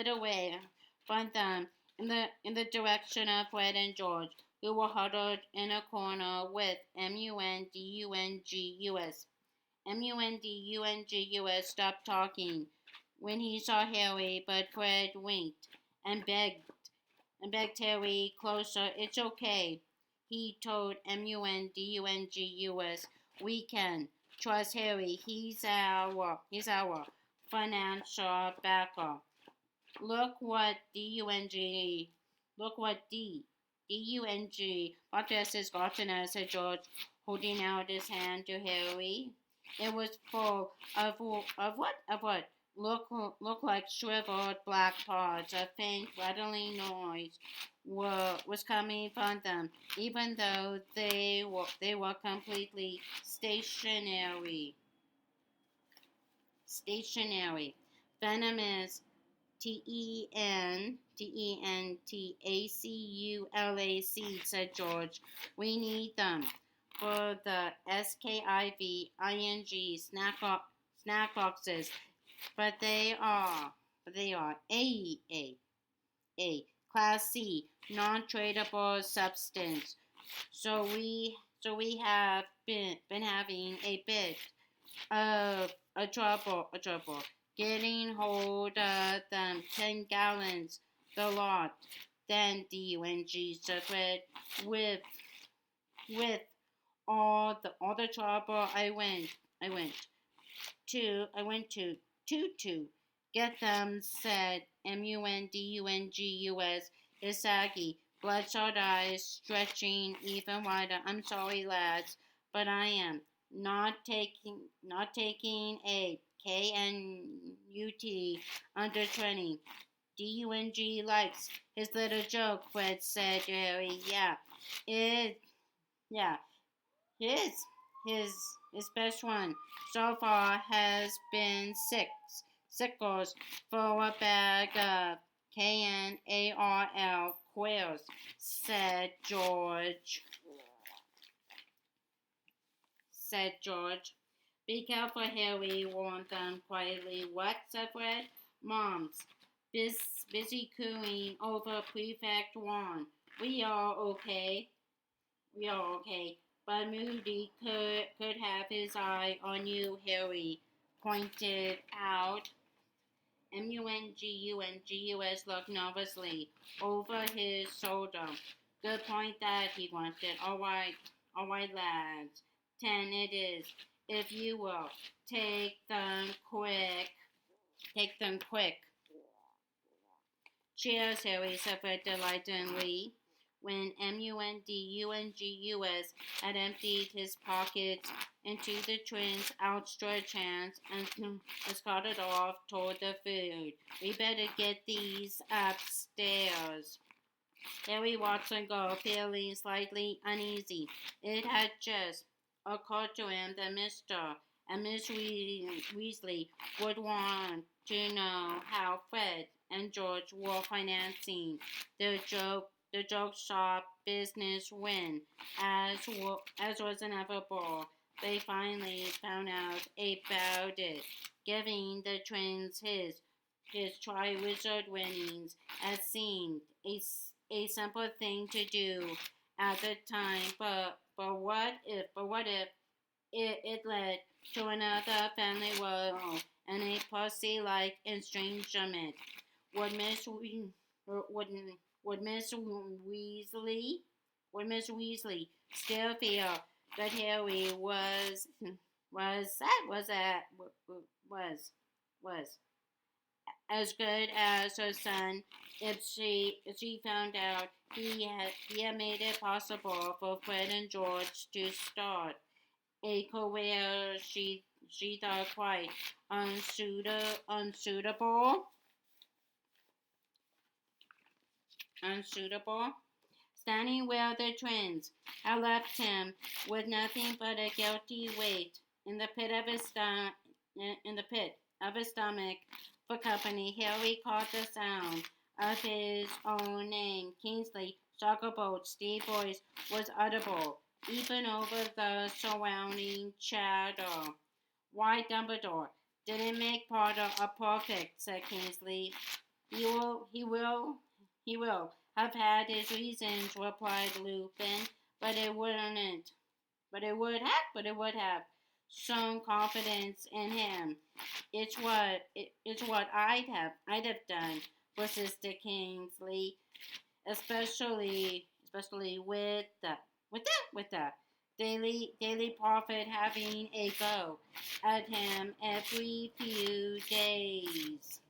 away from them in the direction of Fred and George, who were huddled in a corner with Mundungus. Mundungus stopped talking when he saw Harry, but Fred winked and begged Harry closer. It's okay, he told Mundungus. We can trust Harry. He's our financial backer. Look what D-U-N-G podcast has gotten us, said George, holding out his hand to Harry. It was full of what? Look like shriveled black pods. A faint rattling noise was coming from them, even though they were completely stationary. Stationary. Venomous Tentaculac, said George. We need them for the SKIVING snack boxes, but they are a Class C non-tradable substance. So we have been having a bit of a trouble getting hold of them. 10 gallons the lot. Then the UNG suffered with all the trouble. I went to get them, said Mundungus, his saggy, bloodshot eyes stretching even wider. I'm sorry, lads, but I am not taking a KNUT under 20. DUNG likes his little joke, Fred said to Harry. It, yeah, his, his, his best one so far has been sickles for a bag of KNARL quills, said George. Be careful, Harry, warned them quietly. What, said Fred? Mom's busy cooing over Prefect Ron. We are okay. But Moody could have his eye on you, Harry pointed out. Mundungus looked nervously over his shoulder. Good point that he wanted. All right, lads. 10 it is. If you will, take them quick. Take them quick. Cheers, Harry suffered delightedly when Mungus had emptied his pockets into the twins' outstretched hands and escorted off toward the food. We better get these upstairs. Harry watched them go, feeling slightly uneasy. It had just occurred to him that Mr. and Miss Weasley would want to know how Fred and George were financing the joke shop business when, as was inevitable, they finally found out about it, giving the twins his Triwizard winnings as seemed a simple thing to do at the time, but what if it led to another family woe and a pussy-like estrangement? Would Miss would would Miss Weasley would Miss Weasley still feel that Harry was as good as her son if she found out he had made it possible for Fred and George to start a career she thought quite unsuitable. Standing where the twins had left him with nothing but a guilty weight in the pit of his stomach for company, Harry caught the sound of his own name. Kingsley Shacklebolt Steve's voice was audible, even over the surrounding chatter. Why, Dumbledore didn't make Potter a perfect, said Kingsley. He will have had his reasons, replied Lupin, but it would have shown confidence in him. It's what I'd have done, persisted Kingsley, especially with the Daily Prophet having a go at him every few days.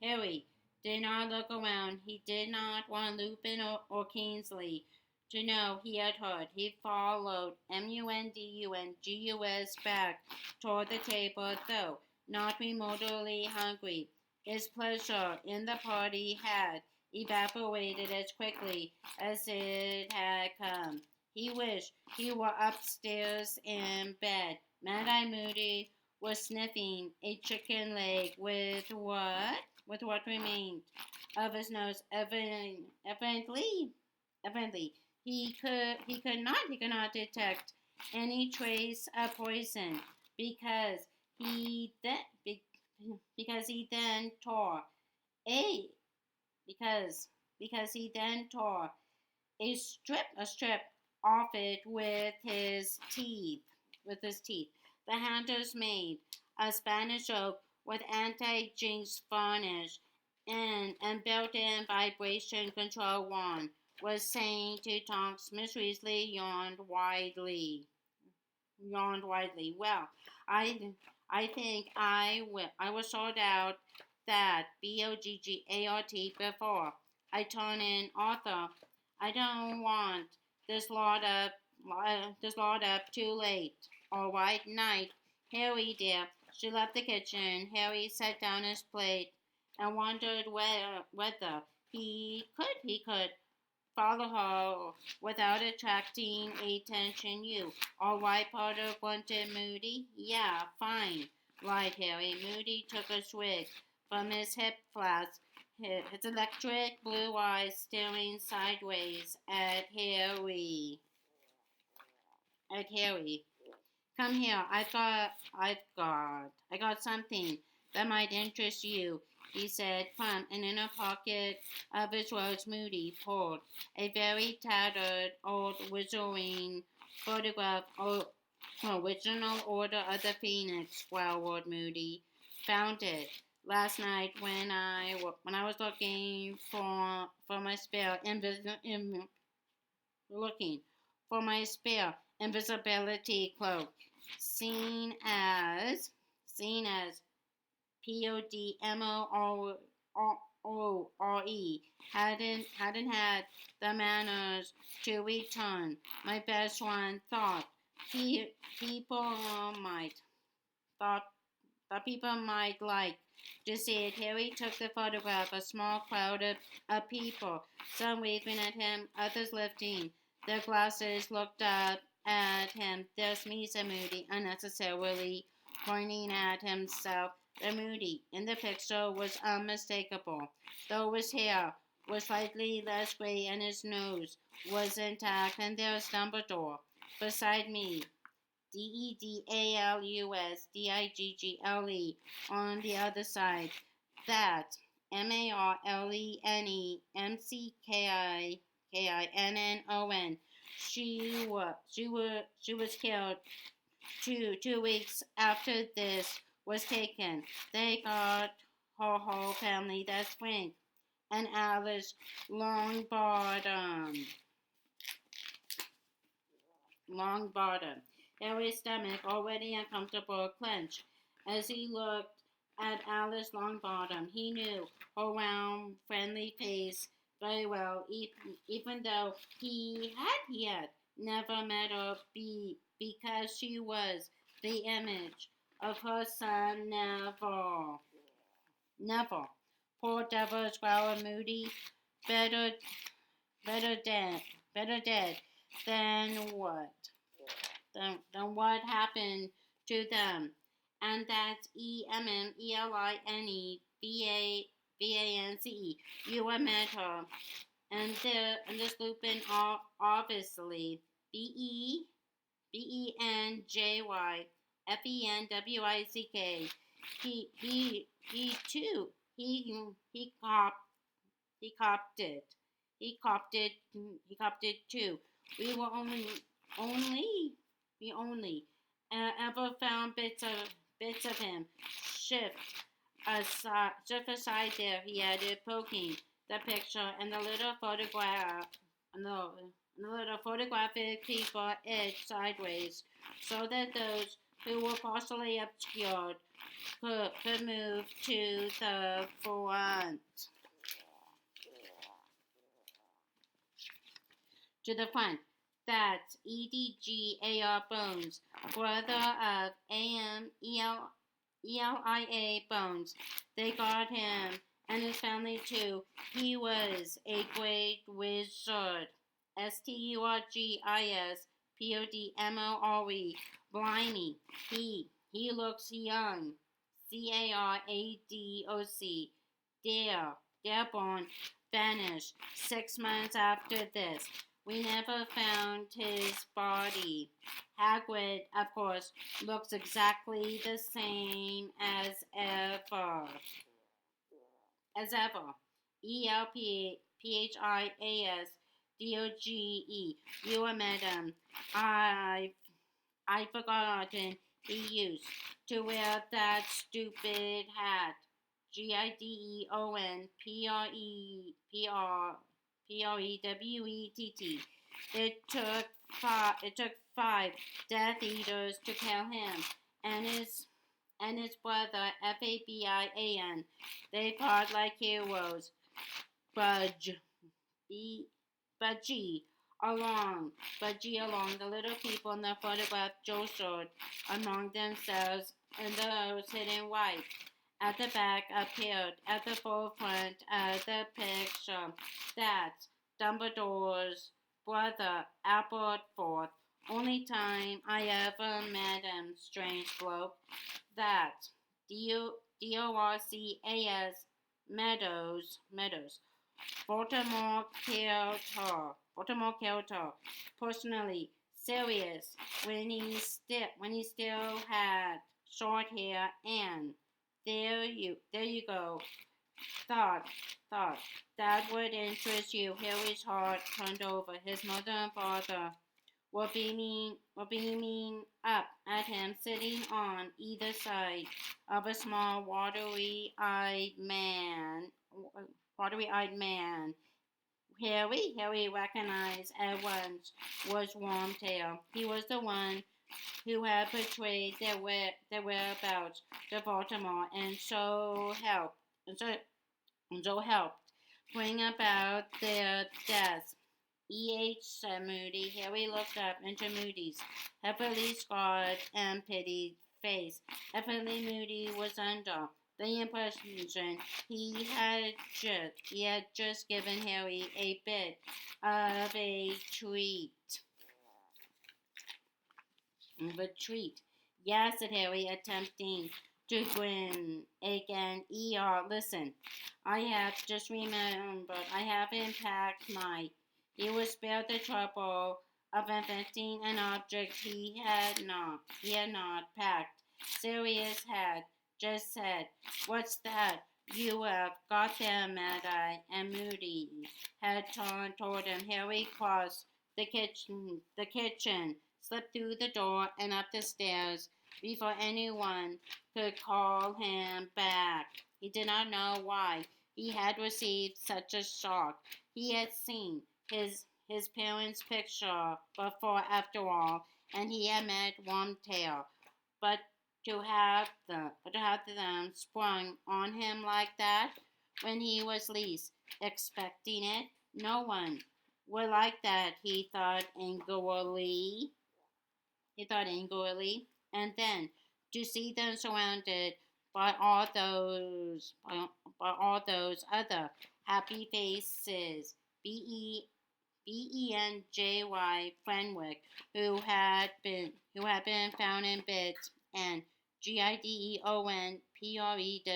Harry did not look around. He did not want Lupin or Kingsley to know he had heard. He followed Mungus back toward the table, though not remotely hungry. His pleasure in the party had evaporated as quickly as it had come. He wished he were upstairs in bed. Mad-Eye Moody was sniffing a chicken leg with what remained of his nose. Evidently, he could not detect any trace of poison because he then tore a because he then tore a strip off it with his teeth. The hunters made a Spanish oak with anti-jinx varnish and built-in vibration control wand was saying to Tonks. Miss Weasley yawned widely. Well, I think I was sold out that Boggart before I turn in Arthur. I don't want this lot up too late. All right, night, Harry dear. She left the kitchen. Harry set down his plate and wondered whether he could follow her without attracting attention. You, all right, Potter, grunted Moody. Yeah, fine, lied Harry. Moody took a swig from his hip flask, his electric blue eyes staring sideways at Harry. Come here. I got something that might interest you, he said. From an inner pocket of his robes, Moody pulled a very tattered old wizarding photograph. Original Order of the Phoenix, growled Moody. Found it. last night when I was looking for my spare looking for my spare invisibility cloak, seen as PODMORE hadn't had the manners to return. My best one thought people might thought people might like to see it. Harry took the photograph. A small crowd of people, some waving at him, others lifting their glasses, looked up at him. There's me, said Moody, unnecessarily pointing at himself. The Moody in the picture was unmistakable, though his hair was slightly less gray and his nose was intact. And there's Dumbledore beside me, DEDALUSDIGGLE on the other side. That MARLENEMCKINNON. She was killed 2 weeks after this was taken. They got her whole family. That's Frank and Alice Longbottom. Harry's stomach, already uncomfortable, clenched as he looked at Alice Longbottom. He knew her round, friendly face very well, even though he had never met her because she was the image of her son Neville. Neville. Poor devil, growled Moody. Better, better dead than what? Then what happened to them? And that's EMMELINEVANCE. You met her. And this Lupin obviously BENJYFENWICK. He too. He copped it. He copped it too. We were only we only ever found bits of him. Shift aside there, he added, poking the picture and the little photograph, the little photographic paper edged sideways, so that those who were partially obscured could move to the front. That's EDGAR Bones, brother of AMELIA Bones. They got him and his family too. He was a great wizard. STURGISPODMORE. Blimey. He looks young. CARADOC. Dearborn vanished 6 months after this. We never found his body. Hagrid, of course, looks exactly the same as ever. ELPHIASDOGE. You were madam. I've forgotten he used to wear that stupid hat. GIDEON PREWETT. It took 5 Death Eaters to kill him and his brother FABIAN. They fought like heroes. Budgie along. The little people in the photograph jostled among themselves and those hidden white. At the back appeared at the forefront of the picture. That's Dumbledore's brother, Aberforth. Only time I ever met him, strange bloke. That's DORCAS Meadows. Baltimore killed her. Personally, serious when he still had short hair and there you go. Thought that would interest you. Harry's heart turned over. His mother and father were beaming up at him, sitting on either side of a small watery-eyed man. Harry recognized at once was Wormtail. He was the one who had betrayed their whereabouts to Baltimore, and so helped bring about their deaths. E.H. said Moody. Harry looked up into Moody's heavily scarred and pitied face. Evidently Moody was under the impression he had just given Harry a bit of a treat. Yes, said Harry, attempting to grin again. Listen, I have just remembered I haven't packed my. He was spared the trouble of inventing an object he had not packed. Sirius had just said, "What's that you have got there, Mad-Eye?" And Moody had turned toward him. Harry crossed the kitchen, slipped through the door and up the stairs before anyone could call him back. He did not know why he had received such a shock. He had seen his parents' picture before, after all, and he had met Wormtail. But to have them sprung on him like that when he was least expecting it, no one would like that, he thought angrily. And then to see them surrounded by all those other happy faces. Benjy Fenwick, who had been found in bits, and Gideon Prewett,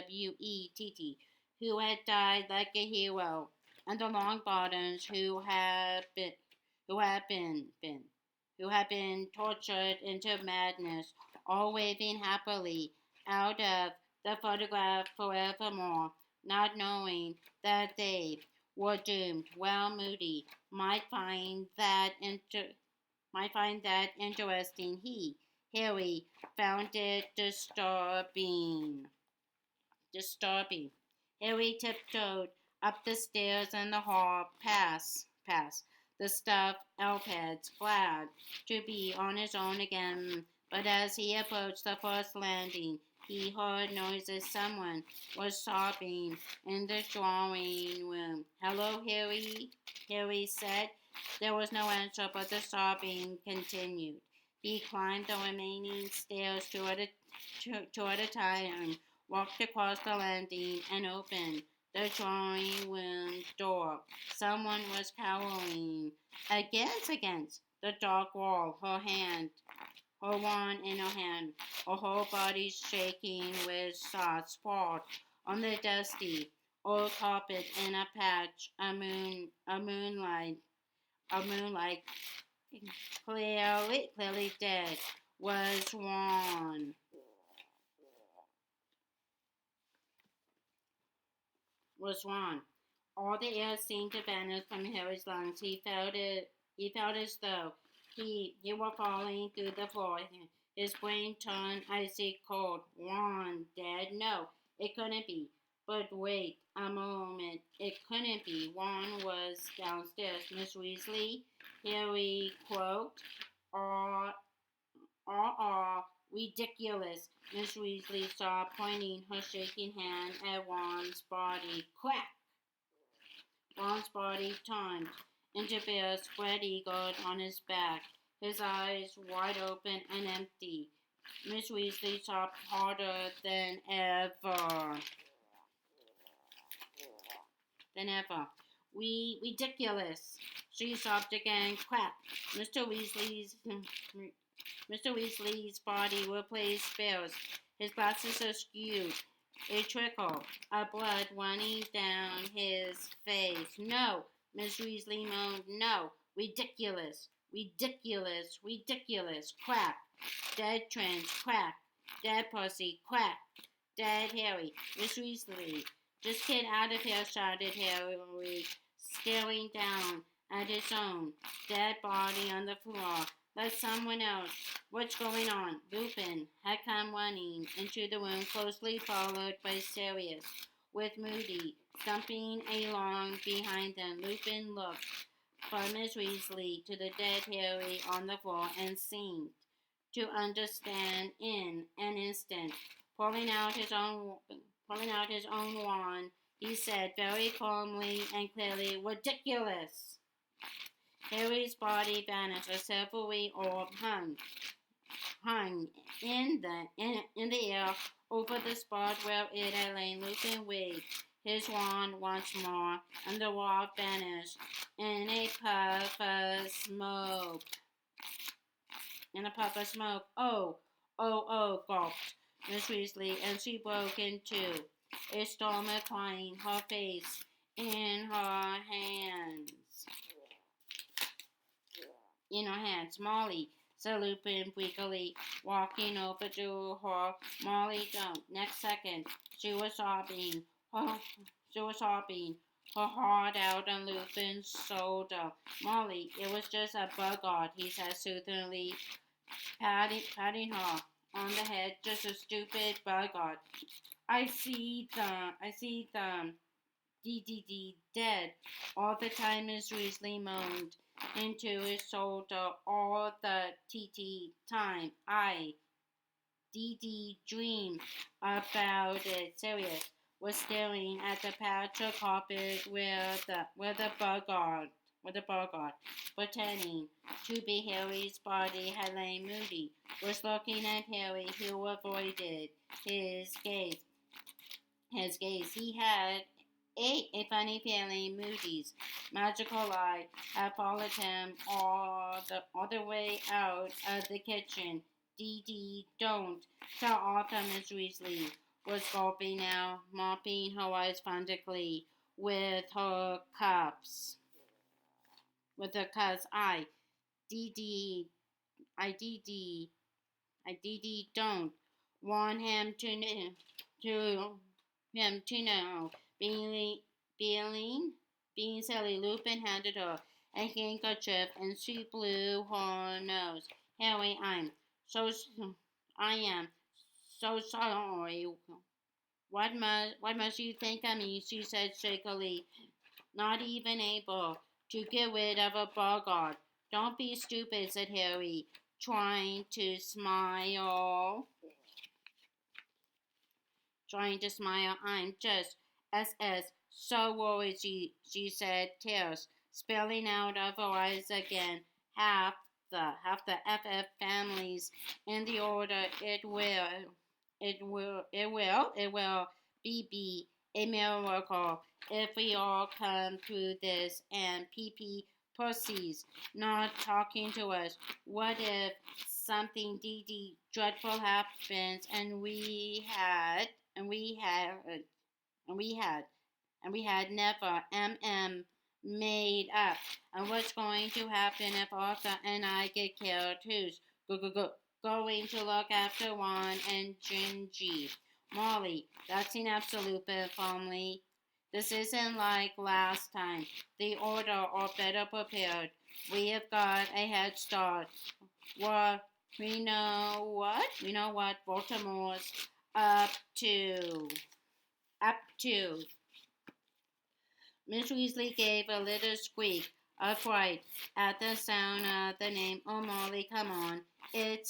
who had died like a hero, and the Longbottoms, who had been tortured into madness, all waving happily out of the photograph forevermore, not knowing that they were doomed. Well, Moody might find that interesting. Harry, found it disturbing. Harry tiptoed up the stairs and the hall, past the stuffed elf-heads, glad to be on his own again. But as he approached the first landing, he heard noises. Someone was sobbing in the drawing room. "Hello, Harry," Harry said. There was no answer, but the sobbing continued. He climbed the remaining stairs two at a time, walked across the landing, and opened the drawing room door. Someone was cowering against the dark wall, her wand in her hand, her whole body shaking with sobs, sprawled on the dusty old carpet in a patch of moonlight, clearly dead, was Ron. All the air seemed to vanish from Harry's lungs. He felt as though he were falling through the floor. His brain turned icy cold. Ron dead? No, it couldn't be. But wait a moment. It couldn't be. Ron was downstairs. "Miss Weasley?" Harry croaked. Ridiculous," Miss Weasley saw, pointing her shaking hand at Ron's body. Crack! Ron's body turned into bear, spread-eagled on his back, his eyes wide open and empty. Miss Weasley sobbed harder than ever. Ridiculous, she sobbed again. Crack! Mr. Weasley's body replaced Bear's, his glasses askew, a trickle of blood running down his face. "No," Miss Weasley moaned. "No. Ridiculous. Quack. Dead Trench. Quack. Dead Percy. Quack. Dead Harry. Miss Weasley. Just get out of here," shouted Harry, staring down at his own dead body on the floor but someone else. What's going on? Lupin had come running into the room, closely followed by Sirius, with Moody stumping along behind them. Lupin looked from Miss Weasley to the dead Harry on the floor and seemed to understand in an instant. Pulling out his own wand, he said very calmly and clearly, "Ridiculous!" Harry's body vanished. A silvery orb hung in the air over the spot where it had lain. Lupin waved his wand once more, and the orb vanished in a puff of smoke. Oh, gulped Miss Weasley, and she broke into a storm of crying, her face in her hands. "Molly," said Lupin weakly, walking over to her. "Molly, don't." Next second, she was sobbing, her heart out on Lupin's shoulder. "Molly, it was just a bugard," he said soothingly, patting her on the head. "Just a stupid bugard. I see them, dead all the time." Miss Weasley moaned into his shoulder. "All the time. I dream about it." Sirius was staring at the patch of carpet where the bugard, pretending to be Harry's body, had lain. Moody was looking at Harry, who avoided his gaze. He had a funny feeling Moody's magical eye had followed him all the way out of the kitchen. Don't tell Arthur." Miss Weasley was gulping now, mopping her eyes frantically with her cups. I, Dee don't want him to know. Being silly, Lupin handed her a handkerchief, and she blew her nose. "Harry, I am so sorry. What must you think of me?" she said shakily, not even able to get rid of a bogart. "Don't be stupid," said Harry, trying to smile. "I'm just so worried," she said, tears spilling out of her eyes again. Half the FF families in the order. It will be a miracle if we all come through this. And PP Pussy's not talking to us. What if something dreadful happens and we had never made up? And what's going to happen if Arthur and I get killed? Who's going to look after Ron and Gingy?" "Molly, that's enough," said Lupin firmly. "This isn't like last time. The Order are better prepared. We have got a head start. We know what Voldemort's up to. Miss Weasley gave a little squeak of fright at the sound of the name. "Oh, Molly, come on. It's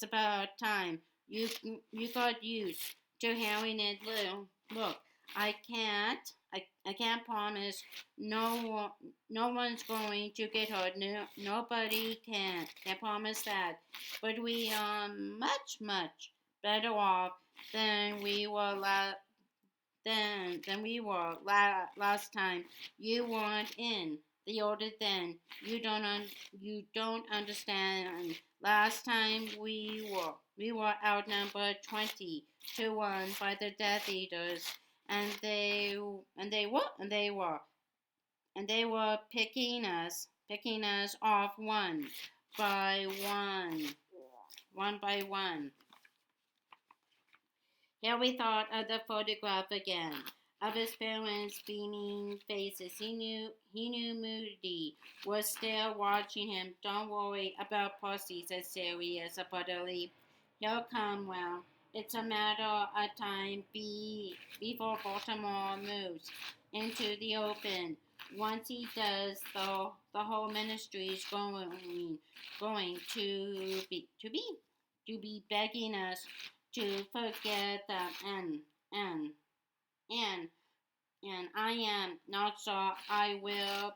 about time you got used to hearing it. Look, I can't promise no one's going to get hurt. No, nobody can promise that. But we are much better off than we were last time you weren't in the Order. Then you don't understand. Last time we were outnumbered 20-1 by the Death Eaters, and they were picking us off one by one. Harry thought of the photograph again. of his parents' beaming faces. He knew Moody was still watching him. "Don't worry about Pussy," said Sirius abruptly. "He'll come well. It's a matter of time before Baltimore moves into the open. Once he does, the whole ministry is going to be begging us to forget them and and and I am not sure I will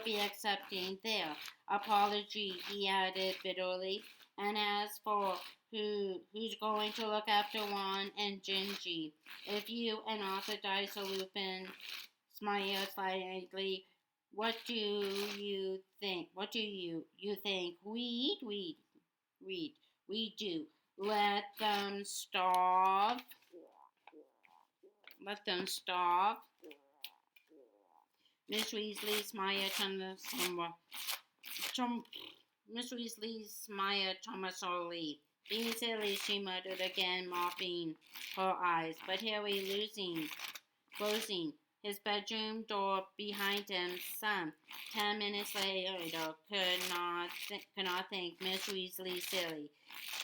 be accepting their apology," he added bitterly. "And as for who's going to look after Juan and Gingy, if you and Arthur Dyson Lupin smile slightly, what do you think? What do you think? We do. Let them starve. Let them starve." Miss Weasley smiled Miss Weasley smiled Thomasorly. "Being silly," she muttered again, mopping her eyes. But Harry, closing his bedroom door behind him some 10 minutes later, could not think Miss Weasley silly.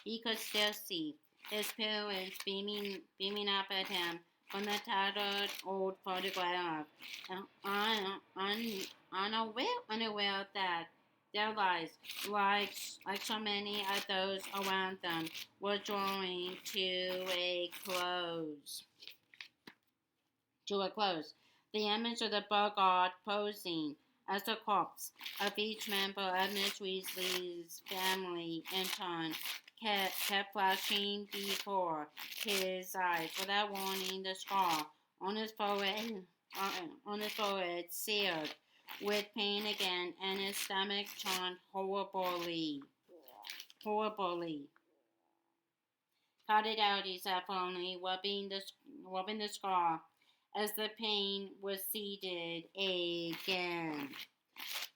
He could still see his parents beaming up at him from the tattered old photograph, unaware that their lives, like so many of those around them, were drawing to a close. The image of the Boggart posing as the corpse of each member of Miss Weasley's family in turn kept flashing before his eyes. Without warning, the scar on his forehead seared with pain again, and his stomach turned horribly. "Cut it out," he said firmly, rubbing the scar as the pain receded again.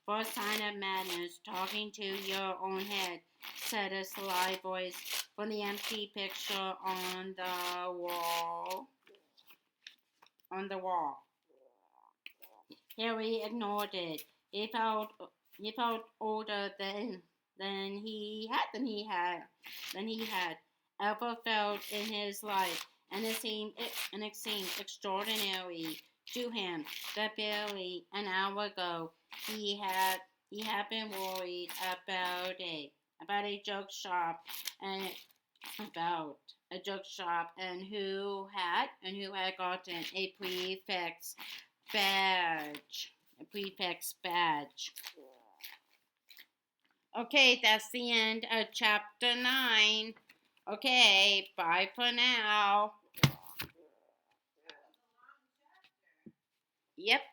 "First sign of madness, talking to your own head," said a sly voice from the empty picture on the wall. Harry ignored it. He felt older than he had ever felt in his life, and it seemed extraordinary to him that barely an hour ago he had been worried about a joke shop and who had gotten a prefect's badge. Okay, that's the end of chapter 9. Okay, bye for now. Yep.